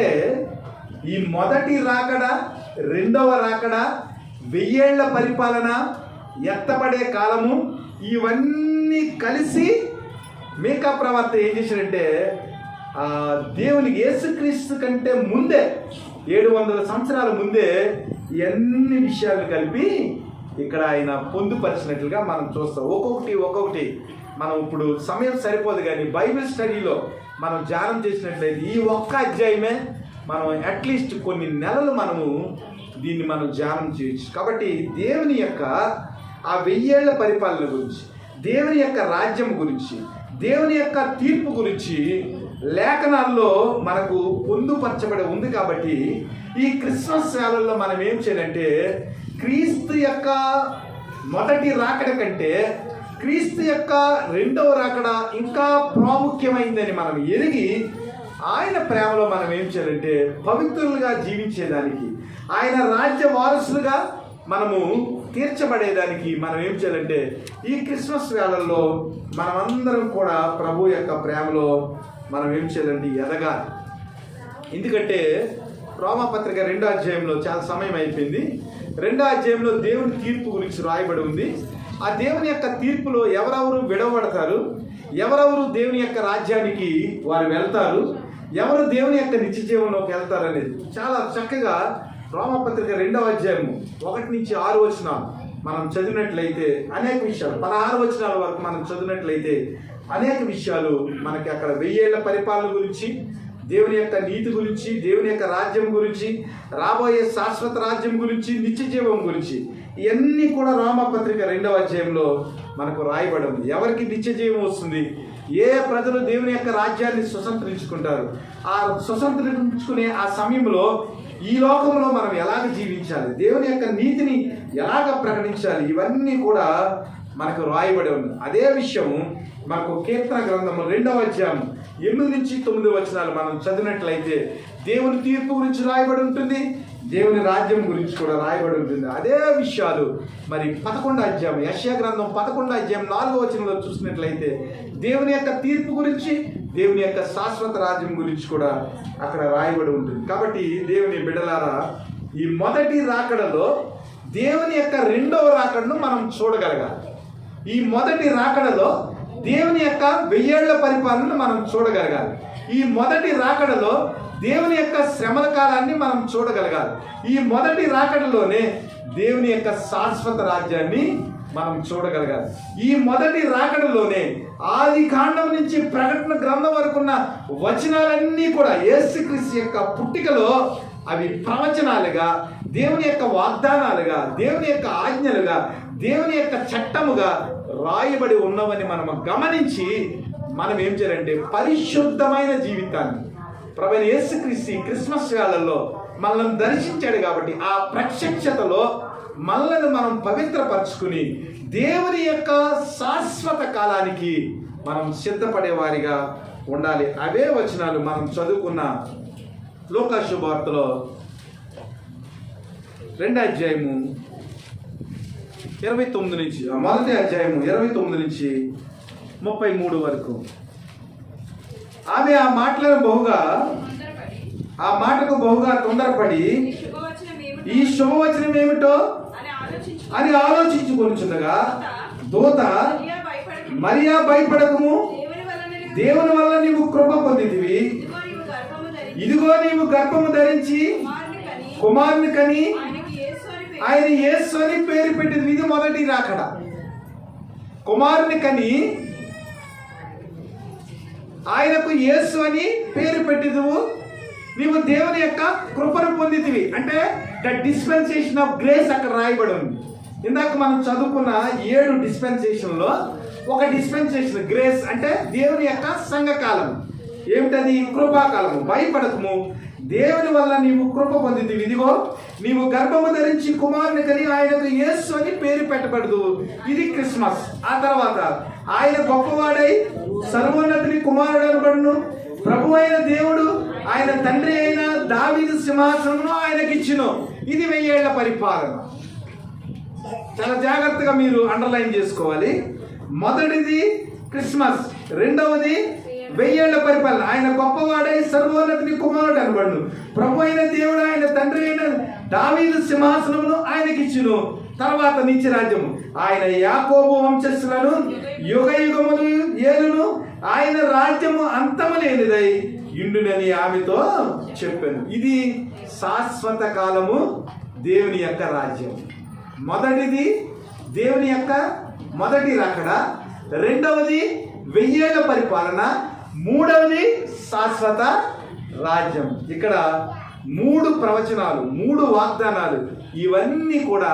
Speaker 1: ఈ మొదటి రాకడ, రెండవ రాకడ, 1000 ఏళ్ల పరిపాలన, ఎత్తబడే కాలము, ఇవన్నీ కలిసి మీకా ప్రవక్త ఏం చేశాడంటే దేవునికి యేసుక్రీస్తు కంటే ముందే 700 సంవత్సరాల ముందే ఎన్ని విషయాలు కలిపి ఇక్కడ ఆయన పొందుపరిచినట్లుగా మనం చూస్తాం. ఒక్కొక్కటి మనం ఇప్పుడు సమయం సరిపోదు, కానీ బైబిల్ స్టడీలో మనం ధ్యానం చేసినట్లయితే ఈ ఒక్క అధ్యాయమే మనం అట్లీస్ట్ కొన్ని నెలలు మనము దీన్ని మనం ధ్యానం చేయొచ్చు. కాబట్టి దేవుని యొక్క ఆ 1000 ఏళ్ల పరిపాలన గురించి, దేవుని యొక్క రాజ్యం గురించి, దేవుని యొక్క తీర్పు గురించి లేఖనాల్లో మనకు పొందుపరచబడి ఉంది. కాబట్టి ఈ క్రిస్మస్ వేళల్లో మనం ఏం చేయాలంటే క్రీస్తు యొక్క మొదటి రాకడ కంటే క్రీస్తు యొక్క రెండవ రాకడ ఇంకా ప్రాముఖ్యమైందని మనం ఎరిగి ఆయన ప్రేమలో మనం ఏం చేయాలంటే పవిత్రులుగా జీవించేదానికి, ఆయన రాజ్య వారసులుగా మనము తీర్చబడేదానికి మనం ఏం చేయాలంటే ఈ క్రిస్మస్ వేళల్లో మనమందరం కూడా ప్రభు యొక్క ప్రేమలో మనం ఏం చేయాలంటే ఎదగాలి. ఎందుకంటే రోమాపత్రిక 2వ అధ్యాయంలో చాలా సమయం అయిపోయింది. 2వ అధ్యాయంలో దేవుని తీర్పు గురించి రాయబడి ఉంది. ఆ దేవుని యొక్క తీర్పులో ఎవరెవరు విడవబడతారు, ఎవరెవరు దేవుని యొక్క రాజ్యానికి వారు వెళ్తారు, ఎవరు దేవుని యొక్క నిత్య జీవనంలోకి వెళ్తారు అనేది చాలా చక్కగా రోమాపత్రిక 2వ అధ్యాయం 1 నుంచి 6 వచనాలు మనం చదివినట్లయితే అనేక విషయాలు, 16 వచనాల వరకు మనం చదివినట్లయితే అనేక విషయాలు మనకి అక్కడ 1000 ఏళ్ల పరిపాలన గురించి, దేవుని యొక్క నీతి గురించి, దేవుని యొక్క రాజ్యం గురించి, రాబోయే శాశ్వత రాజ్యం గురించి, నిత్య జీవం గురించి ఇవన్నీ కూడా రోమాపత్రిక 2వ అధ్యాయంలో మనకు రాయబడి ఉంది. ఎవరికి నిత్య జీవం వస్తుంది, ఏ ప్రజలు దేవుని యొక్క రాజ్యాన్ని స్వతంత్రించుకుంటారు, ఆ స్వతంత్రించుకునే ఆ సమయంలో ఈ లోకంలో మనం ఎలాగ జీవించాలి, దేవుని యొక్క నీతిని ఎలాగ ప్రకటించాలి, ఇవన్నీ కూడా మనకు రాయబడి ఉంది. అదే విషయం మనకు కీర్తన గ్రంథము 2వ అధ్యాయం 8 నుంచి 9 వచనాలు మనం చదివినట్లయితే దేవుని తీర్పు గురించి రాయబడి ఉంటుంది, దేవుని రాజ్యం గురించి కూడా రాయబడి ఉంటుంది. అదే విషయాలు మరి 11వ అధ్యాయం యెషయా గ్రంథం 11వ అధ్యాయం 4వ వచనంలో చూసినట్లయితే దేవుని యొక్క తీర్పు గురించి, దేవుని యొక్క శాశ్వత రాజ్యం గురించి కూడా అక్కడ రాయబడి ఉంటుంది. కాబట్టి దేవుని బిడ్డలారా, ఈ మొదటి రాకడలో దేవుని యొక్క రెండవ రాకడను మనం చూడగలగాలి. ఈ మొదటి రాకడలో దేవుని యొక్క 1000 ఏళ్ల పరిపాలనను మనం చూడగలగాలి. ఈ మొదటి రాకడలో దేవుని యొక్క శ్రమల కాలాన్ని మనం చూడగలగాలి. ఈ మొదటి రాకడలోనే దేవుని యొక్క శాశ్వత రాజ్యాన్ని మనం చూడగలగాలి. ఈ మొదటి రాకడలోనే ఆది కాండం నుంచి ప్రకటన గ్రంథం వరకు ఉన్న వచనాలన్నీ కూడా యేసుక్రీస్తు యొక్క పుట్టికలో అవి ప్రవచనాలుగా, దేవుని యొక్క వాగ్దానాలుగా, దేవుని యొక్క ఆజ్ఞలుగా, దేవుని యొక్క చట్టముగా రాయబడి ఉన్నవని మనం గమనించి మనం ఏం చేయాలంటే పరిశుద్ధమైన జీవితాన్ని ప్రభువైన యేసుక్రీస్తు క్రిస్మస్ వేళల్లో మనల్ని దర్శించాడు కాబట్టి ఆ ప్రత్యక్షతలో మనల్ని మనం పవిత్రపరచుకుని దేవుని యొక్క శాశ్వత కాలానికి మనం సిద్ధపడే వారిగా ఉండాలి. అవే వచనాలు మనం చదువుకున్న లూకా శుభవార్తలో 2వ అధ్యాయము 29 నుంచి, మొదటి అధ్యాయము 29 నుంచి 33 వరకు. ఆమె ఆ మాటకు బహుగా తొందరపడి ఈ శుభవచనం ఏమిటో అని ఆలోచించుకొనుచుండగా దూత మరియా భయపడకము, దేవుని వల్ల నీవు కృప పొందితివి, ఇదిగో నీవు గర్భము ధరించి కుమారుని కని ఆయన యేసు అని పేరు పెట్టింది. ఇది మొదటి రాకడ. కుమారుని కని ఆయనకు యేసు అని పేరు పెట్టిదువు, నీవు దేవుని యొక్క కృపను పొందితివి. అంటే ద డిస్పెన్సేషన్ ఆఫ్ గ్రేస్ అక్కడ రాయబడి ఉంది. ఇందాక మనం చదువుకున్న 7 డిస్పెన్సేషన్లో ఒక డిస్పెన్సేషన్ గ్రేస్ అంటే దేవుని యొక్క సంఘకాలం. ఏమిటది? కృపాకాలము. భయపడకము, దేవుని వల్ల నీవు కృప పొందితివి, ఇదిగో నీవు గర్భము ధరించి కుమారుని కని ఆయనకు యేసు అని పేరు పెట్టబడదు. ఇది క్రిస్మస్. ఆ తర్వాత ఆయన గొప్పవాడై సర్వోన్నతుని కుమారుడు అనబడును, ప్రభు అయిన దేవుడు ఆయన తండ్రి అయిన దావీదు సింహాసనమును ఆయనకిచ్చును. ఇది 1000 ఏళ్ల పరిపాలన. చాలా జాగ్రత్తగా మీరు అండర్లైన్ చేసుకోవాలి. మొదటిది క్రిస్మస్, రెండవది 1000 ఏళ్ల పరిపాలన. ఆయన గొప్పవాడై సర్వోన్నతుని కుమారుడు అనబడును, ప్రభు అయిన దేవుడు ఆయన తండ్రి అయిన దావీదు సింహాసనమును ఆయనకిచ్చును. తర్వాత నిత్య రాజ్యము. ఆయన యాకోబు వంశస్థులను యుగ యుగములు ఏలును, ఆయన రాజ్యము అంతము లేనిదై ఇండునని ఆమెతో చెప్పాను. ఇది శాశ్వత కాలము, దేవుని యొక్క రాజ్యం. మొదటిది దేవుని యొక్క మొదటి రాకడ, రెండవది 1000 ఏళ్ల పరిపాలన, మూడవది శాశ్వత రాజ్యం. ఇక్కడ 3 ప్రవచనాలు, 3 వాగ్దానాలు, ఇవన్నీ కూడా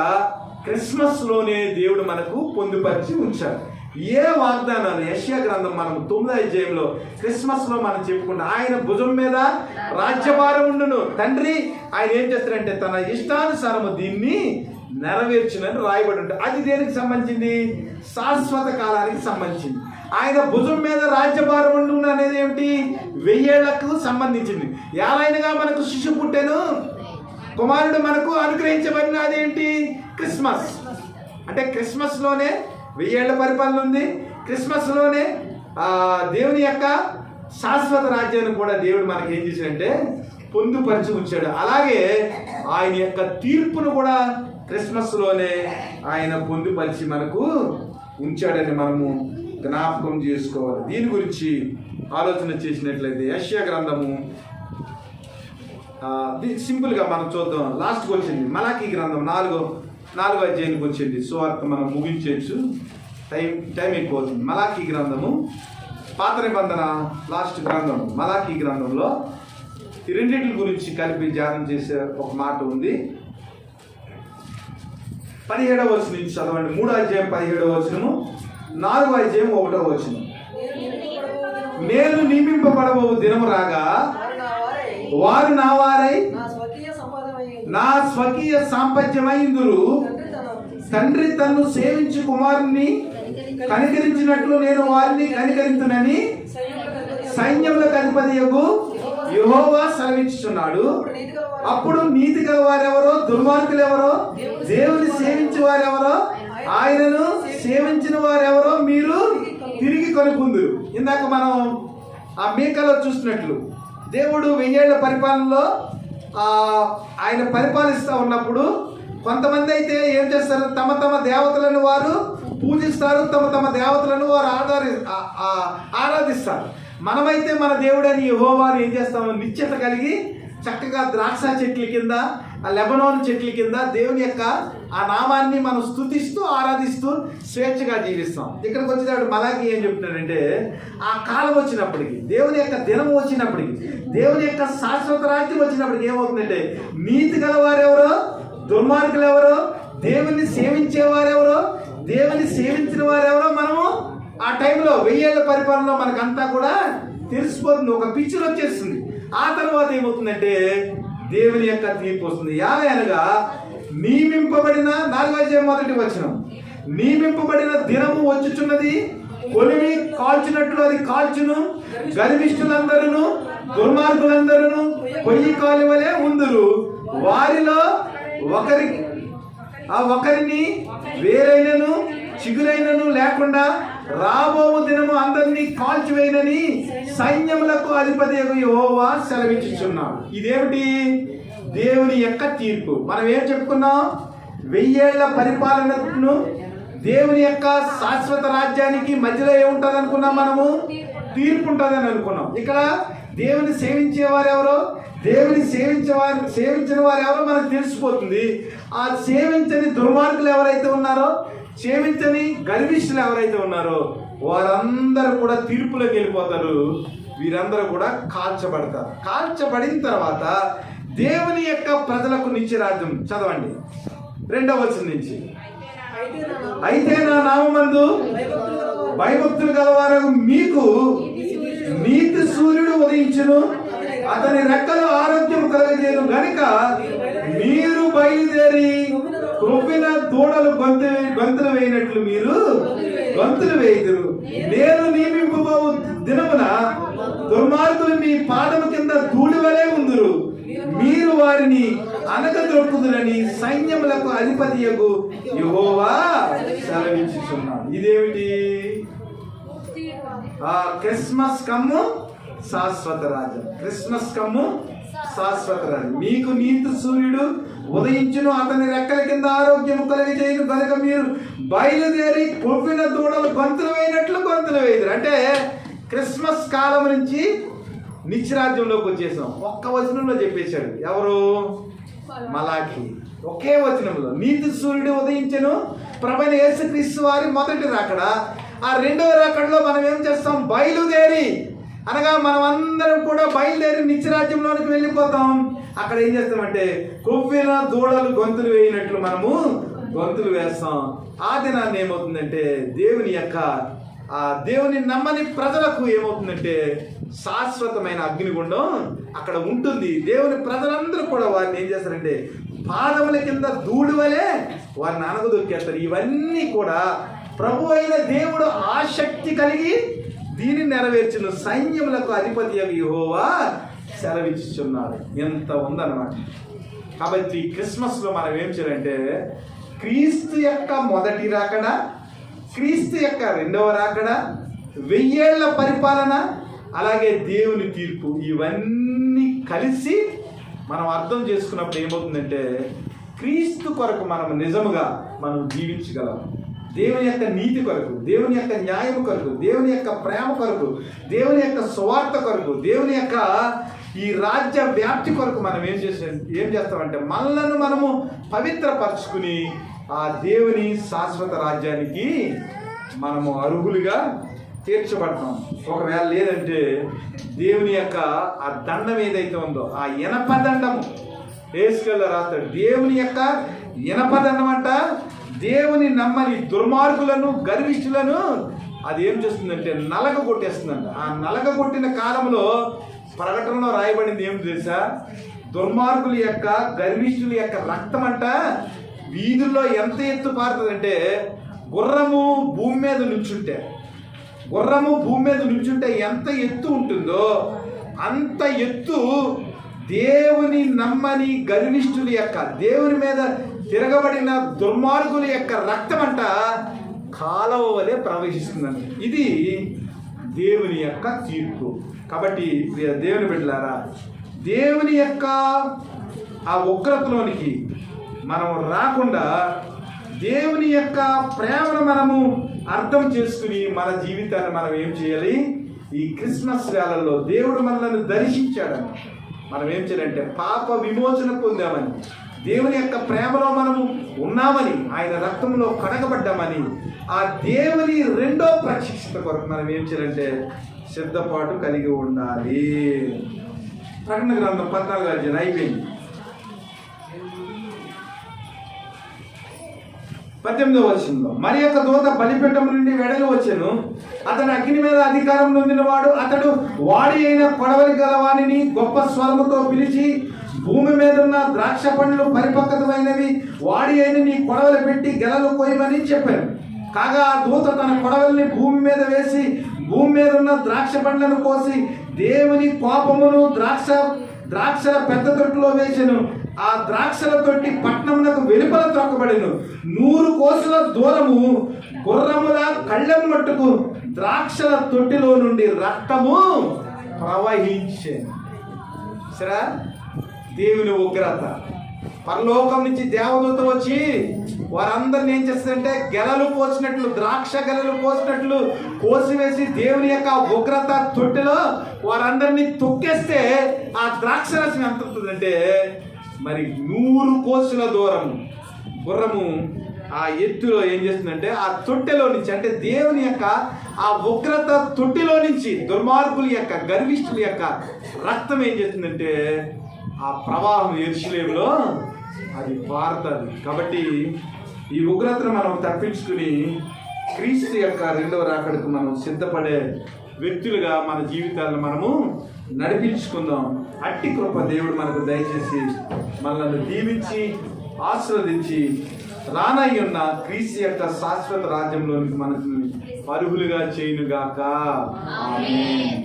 Speaker 1: క్రిస్మస్లోనే దేవుడు మనకు పొందుపరిచి ఉంచారు. ఏ వాగ్దానాలు? యెషయా గ్రంథం మనం 9వ అధ్యాయంలో క్రిస్మస్లో మనం చెప్పుకుంటాం. ఆయన భుజం మీద రాజ్యభారం ఉండును. తండ్రి ఆయన ఏం చేస్తారంటే తన ఇష్టానుసారము దీన్ని నెరవేర్చునని రాయబడి ఉంటుంది. అది దేనికి సంబంధించింది? శాశ్వత కాలానికి సంబంధించింది. ఆయన భుజం మీద రాజ్యభారం ఉండును అనేది ఏమిటి? 1000 ఏళ్లకు సంబంధించింది. ఏలైనగా మనకు శిశు పుట్టెను, కుమారుడు మనకు అనుగ్రహించబడిన అదేంటి? క్రిస్మస్. అంటే క్రిస్మస్లోనే 1000 ఏళ్ల పరిపాలన ఉంది. క్రిస్మస్లోనే దేవుని యొక్క శాశ్వత రాజ్యాన్ని కూడా దేవుడు మనకి ఏం చేశాడంటే పొందుపరిచి ఉంచాడు. అలాగే ఆయన యొక్క తీర్పును కూడా క్రిస్మస్లోనే ఆయన పొందుపరిచి మనకు ఉంచాడని మనము జ్ఞాపకం చేసుకోవాలి. దీని గురించి ఆలోచన చేసినట్లయితే యెషయా గ్రంథము సింపుల్గా మనం చూద్దాం. లాస్ట్కి వచ్చింది మలాకీ గ్రంథం 4వ అధ్యాయానికి వచ్చింది. సువార్త మనం ముగించవచ్చు, టైం ఎక్కువ అవుతుంది. మలాకీ గ్రంథము పాత నిబంధన లాస్ట్ గ్రంథం మలాకీ గ్రంథంలో ఈ రెండింటి గురించి కలిపి ధ్యానం చేసే ఒక మాట ఉంది. 17వ వచనం నుంచి చదవండి. 3వ అధ్యాయం 17వ వచనము, 4వ అధ్యాయం 1వ వచనం. నేను నియమింపబడబోవు దినము రాగా వారు నా వారై నా స్వకీయ సాంపత్యమైందురు. తండ్రి తన్ను సేవించి కుమారుని కనికరించినట్లు నేను వారిని కనికరించునని సైన్యములకు అధిపతియగు యెహోవా సెలవిచ్చుచున్నాడు. అప్పుడు నీతి గల వారెవరో, దుర్మార్గులు ఎవరో, దేవుని సేవించే వారెవరో, ఆయనను సేవించిన వారెవరో మీరు తిరిగి కొనుక్కుందురు. ఇందాక మనం ఆ మీకలో చూసినట్లు దేవుడు 1000 ఏళ్ల పరిపాలనలో ఆయన పరిపాలిస్తూ ఉన్నప్పుడు కొంతమంది అయితే ఏం చేస్తారు? తమ తమ దేవతలను వారు పూజిస్తారు, తమ తమ దేవతలను వారు ఆరాధిస్తారు. మనమైతే మన దేవుడని యెహోవాను ఏం చేస్తాము? నిశ్చయత కలిగి చక్కగా ద్రాక్ష చెట్ల కింద, ఆ లెబనోన్ చెట్ల కింద దేవుని యొక్క ఆ నామాన్ని మనం స్తుతిస్తూ ఆరాధిస్తూ స్వేచ్ఛగా జీవిస్తాం. ఇక్కడికి వచ్చేటప్పుడు మలాకి ఏం చెప్తున్నాడంటే ఆ కాలం వచ్చినప్పటికి, దేవుని యొక్క దినం వచ్చినప్పటికి, దేవుని యొక్క శాశ్వత రాజ్యం వచ్చినప్పటికి ఏమవుతుందంటే నీతి గల వారెవరో, దుర్మార్గులు ఎవరో, దేవుని సేవించే వారెవరో, దేవుని సేవించిన వారెవరో మనము ఆ టైంలో 1000 ఏళ్ల పరిపాలనలో మనకంతా కూడా తెలిసిపోతుంది. ఒక పిక్చర్ వచ్చేస్తుంది. ఆ తర్వాత ఏమవుతుందంటే దేవుని యొక్క తీర్పు వస్తుంది. అనగా నియమింపబడిన 4వ అధ్యాయం 1వ వచనం, నియమింపబడిన దినము వచ్చుచున్నది, కొలిమి కాల్చినట్లు అది కాల్చును, గర్విష్ఠులందరూ దుర్మార్గులందరూ పొయ్యి కాలువలే ఉందురు. వారిలో ఒకరిని వేరైనను చిగురైనను లేకుండా రాబోవు దినము అందరినీ కాల్చివేయనని సైన్యములకు అధిపతి యెహోవా సెలవిచ్చుచున్నాడు. ఇదేమిటి? దేవుని యొక్క తీర్పు. మనం ఏం చెప్పుకున్నాం? 1000 ఏళ్ల పరిపాలనను దేవుని యొక్క శాశ్వత రాజ్యానికి మధ్యలో ఏముంటుంది అనుకున్నాం? మనము తీర్పు ఉంటుందని అనుకున్నాం. ఇక్కడ దేవుని సేవించేవారు ఎవరో, దేవుని సేవించిన వారు ఎవరో మనకు తెలిసిపోతుంది. ఆ సేవించని దుర్మార్గులు ఎవరైతే ఉన్నారో, సేవించని గర్విష్ఠులు ఎవరైతే ఉన్నారో వారందరూ కూడా తీర్పులోకి వెళ్ళిపోతారు. వీరందరూ కూడా కాల్చబడతారు. కాల్చబడిన తర్వాత దేవుని యొక్క ప్రజలకు నిత్యరాజ్యం. చదవండి 2వ వచనం నుంచి. అయితే నా నామమందు భయభక్తులు గలవారు మీకు నీతి సూర్యుడు ఉదయించును, అతని రెక్కలు ఆరోగ్యం కలగజేయను గనుక మీరు బయలుదేరి క్రొవ్విన దూడలు గొంతులు వేయినట్లు మీరు గొంతులు వేయుదురు. నేను నియమింపబోవు దినమున దుర్మార్గులు మీ పాదము కింద ధూళి వలె ఉందురు. మీరు వారిని అనగదొక్కుదురని సైన్యములకు అధిపతియగు యెహోవా సెలవిచ్చుచున్నాడు. ఇదేమిటి? క్రిస్మస్ కమ్ము శాశ్వత రాజ్యం. క్రిస్మస్ కమ్ము శాశ్వత రాజ్యం. మీకు నీతి సూర్యుడు ఉదయించును, అతని రెక్కల కింద ఆరోగ్యం కలిగజేయును కనుక మీరు బయలుదేరి కొవ్విన దూడలు గొంతులు వేయినట్లు గొంతులు వేయుదురు. అంటే క్రిస్మస్ కాలం నుంచి నిత్యరాజ్యంలోకి వచ్చేసాం. ఒక్క వచనంలో చెప్పేశాడు. ఎవరు? మలాకి. ఒకే వచనంలో నీతి సూర్యుడు ఉదయించెను, ప్రభువైన యేసుక్రీస్తు వారి మొదటి రాకడ. ఆ 2వ రాకడలో మనం ఏం చేస్తాం? బయలుదేరి అనగా మనం అందరం కూడా బయలుదేరి నిత్యరాజ్యంలోనికి వెళ్ళిపోతాం. అక్కడ ఏం చేస్తామంటే కొవ్విన దూడలు గొంతులు వేయినట్లు మనము గొంతులు వేస్తాం. ఆ దినాన్ని ఏమవుతుందంటే దేవుని నమ్మని ప్రజలకు ఏమవుతుందంటే శాశ్వతమైన అగ్నిగుండం అక్కడ ఉంటుంది. దేవుని ప్రజలందరూ కూడా వారిని ఏం చేస్తారంటే పాదముల కింద ధూళి వలె వారిని అనగదొక్కేస్తారు. ఇవన్నీ కూడా ప్రభు అయిన దేవుడు ఆసక్తి కలిగి దీన్ని నెరవేర్చిన సైన్యములకు అధిపతి యెహోవా సెలవిచ్చుచున్నాడు. ఎంత ఉందన్నమాట. కాబట్టి క్రిస్మస్లో మనం ఏం చేయాలంటే క్రీస్తు యొక్క మొదటి రాకడ, క్రీస్తు యొక్క రెండవ రాకడ, 1000 ఏళ్ల పరిపాలన, అలాగే దేవుని తీర్పు, ఇవన్నీ కలిసి మనం అర్థం చేసుకున్నప్పుడు ఏమవుతుందంటే క్రీస్తు కొరకు మనం నిజముగా మనం జీవించగలం. దేవుని యొక్క నీతి కొరకు, దేవుని యొక్క న్యాయం కొరకు, దేవుని యొక్క ప్రేమ కొరకు, దేవుని యొక్క సువార్త కొరకు, దేవుని యొక్క ఈ రాజ్య వ్యాప్తి కొరకు మనం ఏం చేస్తామంటే మనలను మనము పవిత్రపరచుకుని ఆ దేవుని శాశ్వత రాజ్యానికి మనము అర్హులుగా తీర్చబడతాం. ఒకవేళ లేదంటే దేవుని యొక్క ఆ దండం ఏదైతే ఉందో ఆ ఇనప దండము ఏసుకెళ్ళ రాస్తాడు. దేవుని యొక్క ఇనప దండం అంట దేవుని నమ్మని దుర్మార్గులను, గర్విష్ఠులను అది ఏం చేస్తుందంటే నలగ కొట్టేస్తుందంట. ఆ నలగ కొట్టిన కాలంలో ప్రకటనలో రాయబడింది ఏం తెలుసా? దుర్మార్గుల యొక్క, గర్విష్ఠుల యొక్క రక్తం అంట వీధుల్లో ఎంత ఎత్తు పారుతుందంటే గుర్రము భూమి మీద నుంచుంటే ఎంత ఎత్తు ఉంటుందో అంత ఎత్తు దేవుని నమ్మని గర్విష్ఠుల యొక్క, దేవుని మీద తిరగబడిన దుర్మార్గుల యొక్క రక్తం అంట కాలవ వలె ప్రవహిస్తుందండి. ఇది దేవుని యొక్క తీర్పు. కాబట్టి దేవుని బిడ్డలారా, దేవుని యొక్క ఆ ఉగ్రతలోనికి మనం రాకుండా దేవుని యొక్క ప్రేమను మనము అర్థం చేసుకుని మన జీవితాన్ని మనం ఏం చేయాలి? ఈ క్రిస్మస్ వేళల్లో దేవుడు మనల్ని దర్శించాడని మనం ఏం చేయాలంటే పాప విమోచన పొందామని, దేవుని యొక్క ప్రేమలో మనము ఉన్నామని, ఆయన రక్తంలో కడగబడ్డామని, ఆ దేవుని రెండో ప్రత్యక్షత కొరకు మనం ఏం చేయాలంటే సిద్ధపాటు కలిగి ఉండాలి. ప్రకటన గ్రంథం 14వ అధ్యాయం అయిపోయింది. 18వ వచనంలో మరి యొక్క దూత బలిపీఠం నుండి వెడలి వచ్చెను. అతడు అగ్ని మీద అధికారం నొందినవాడు. అతడు వాడి అయిన కొడవలి గలవానిని గొప్ప స్వరముతో పిలిచి, భూమి మీద ఉన్న ద్రాక్ష పండ్లు పరిపక్వమైనవి, వాడి అయిన నీ కొడవలి పెట్టి గెలలు కోయమని చెప్పాను. కాగా ఆ దూత తన కొడవలిని భూమి మీద వేసి భూమి మీద ఉన్న ద్రాక్ష పండ్లను కోసి దేవుని కోపమును ద్రాక్షల పెద్ద తొట్టులో వేసెను. ఆ ద్రాక్షల తొట్టి పట్టణమునకు వెలుపల త్రొక్కబడెను. 100 కోసుల దూరము గుర్రముల కళ్ళెం మట్టుకు ద్రాక్షల తొట్టిలో నుండి రక్తము ప్రవహించెను. సరే, దేవుని ఉగ్రత. పరలోకం నుంచి దేవదూత వచ్చి వారందరిని ఏం చేస్తుందంటే గెలలు పోసినట్లు, ద్రాక్ష గెలలు పోసినట్లు కోసివేసి దేవుని యొక్క ఉగ్రత తొట్టిలో వారందరినీ తొక్కేస్తే ఆ ద్రాక్ష రసం ఎంత ఉంటుందంటే మరి 100 కోసుల దూరము గుర్రము ఆ ఎత్తులో ఏం చేస్తుందంటే ఆ తొట్టెలో నుంచి, అంటే దేవుని యొక్క ఆ ఉగ్రత తొట్టిలో నుంచి దుర్మార్గుల యొక్క, గర్విష్ఠుల యొక్క రక్తం ఏం చేస్తుందంటే ఆ ప్రవాహం యెరూషలేములో అది పారుతుంది. కాబట్టి ఈ ఉగ్రతను మనం తప్పించుకుని క్రీస్తు యొక్క రెండవ రాకడకు మనం సిద్ధపడే వ్యక్తులుగా మన జీవితాలను మనము నడిపించుకుందాం. అట్టి కృప దేవుడు మనకు దయచేసి మనల్ని దీవించి ఆశీర్వదించి రానయ్యున్న క్రీస్తు యొక్క శాశ్వత రాజ్యంలోనికి మనకు అర్హులుగా చేయునుగాక. ఆమేన్.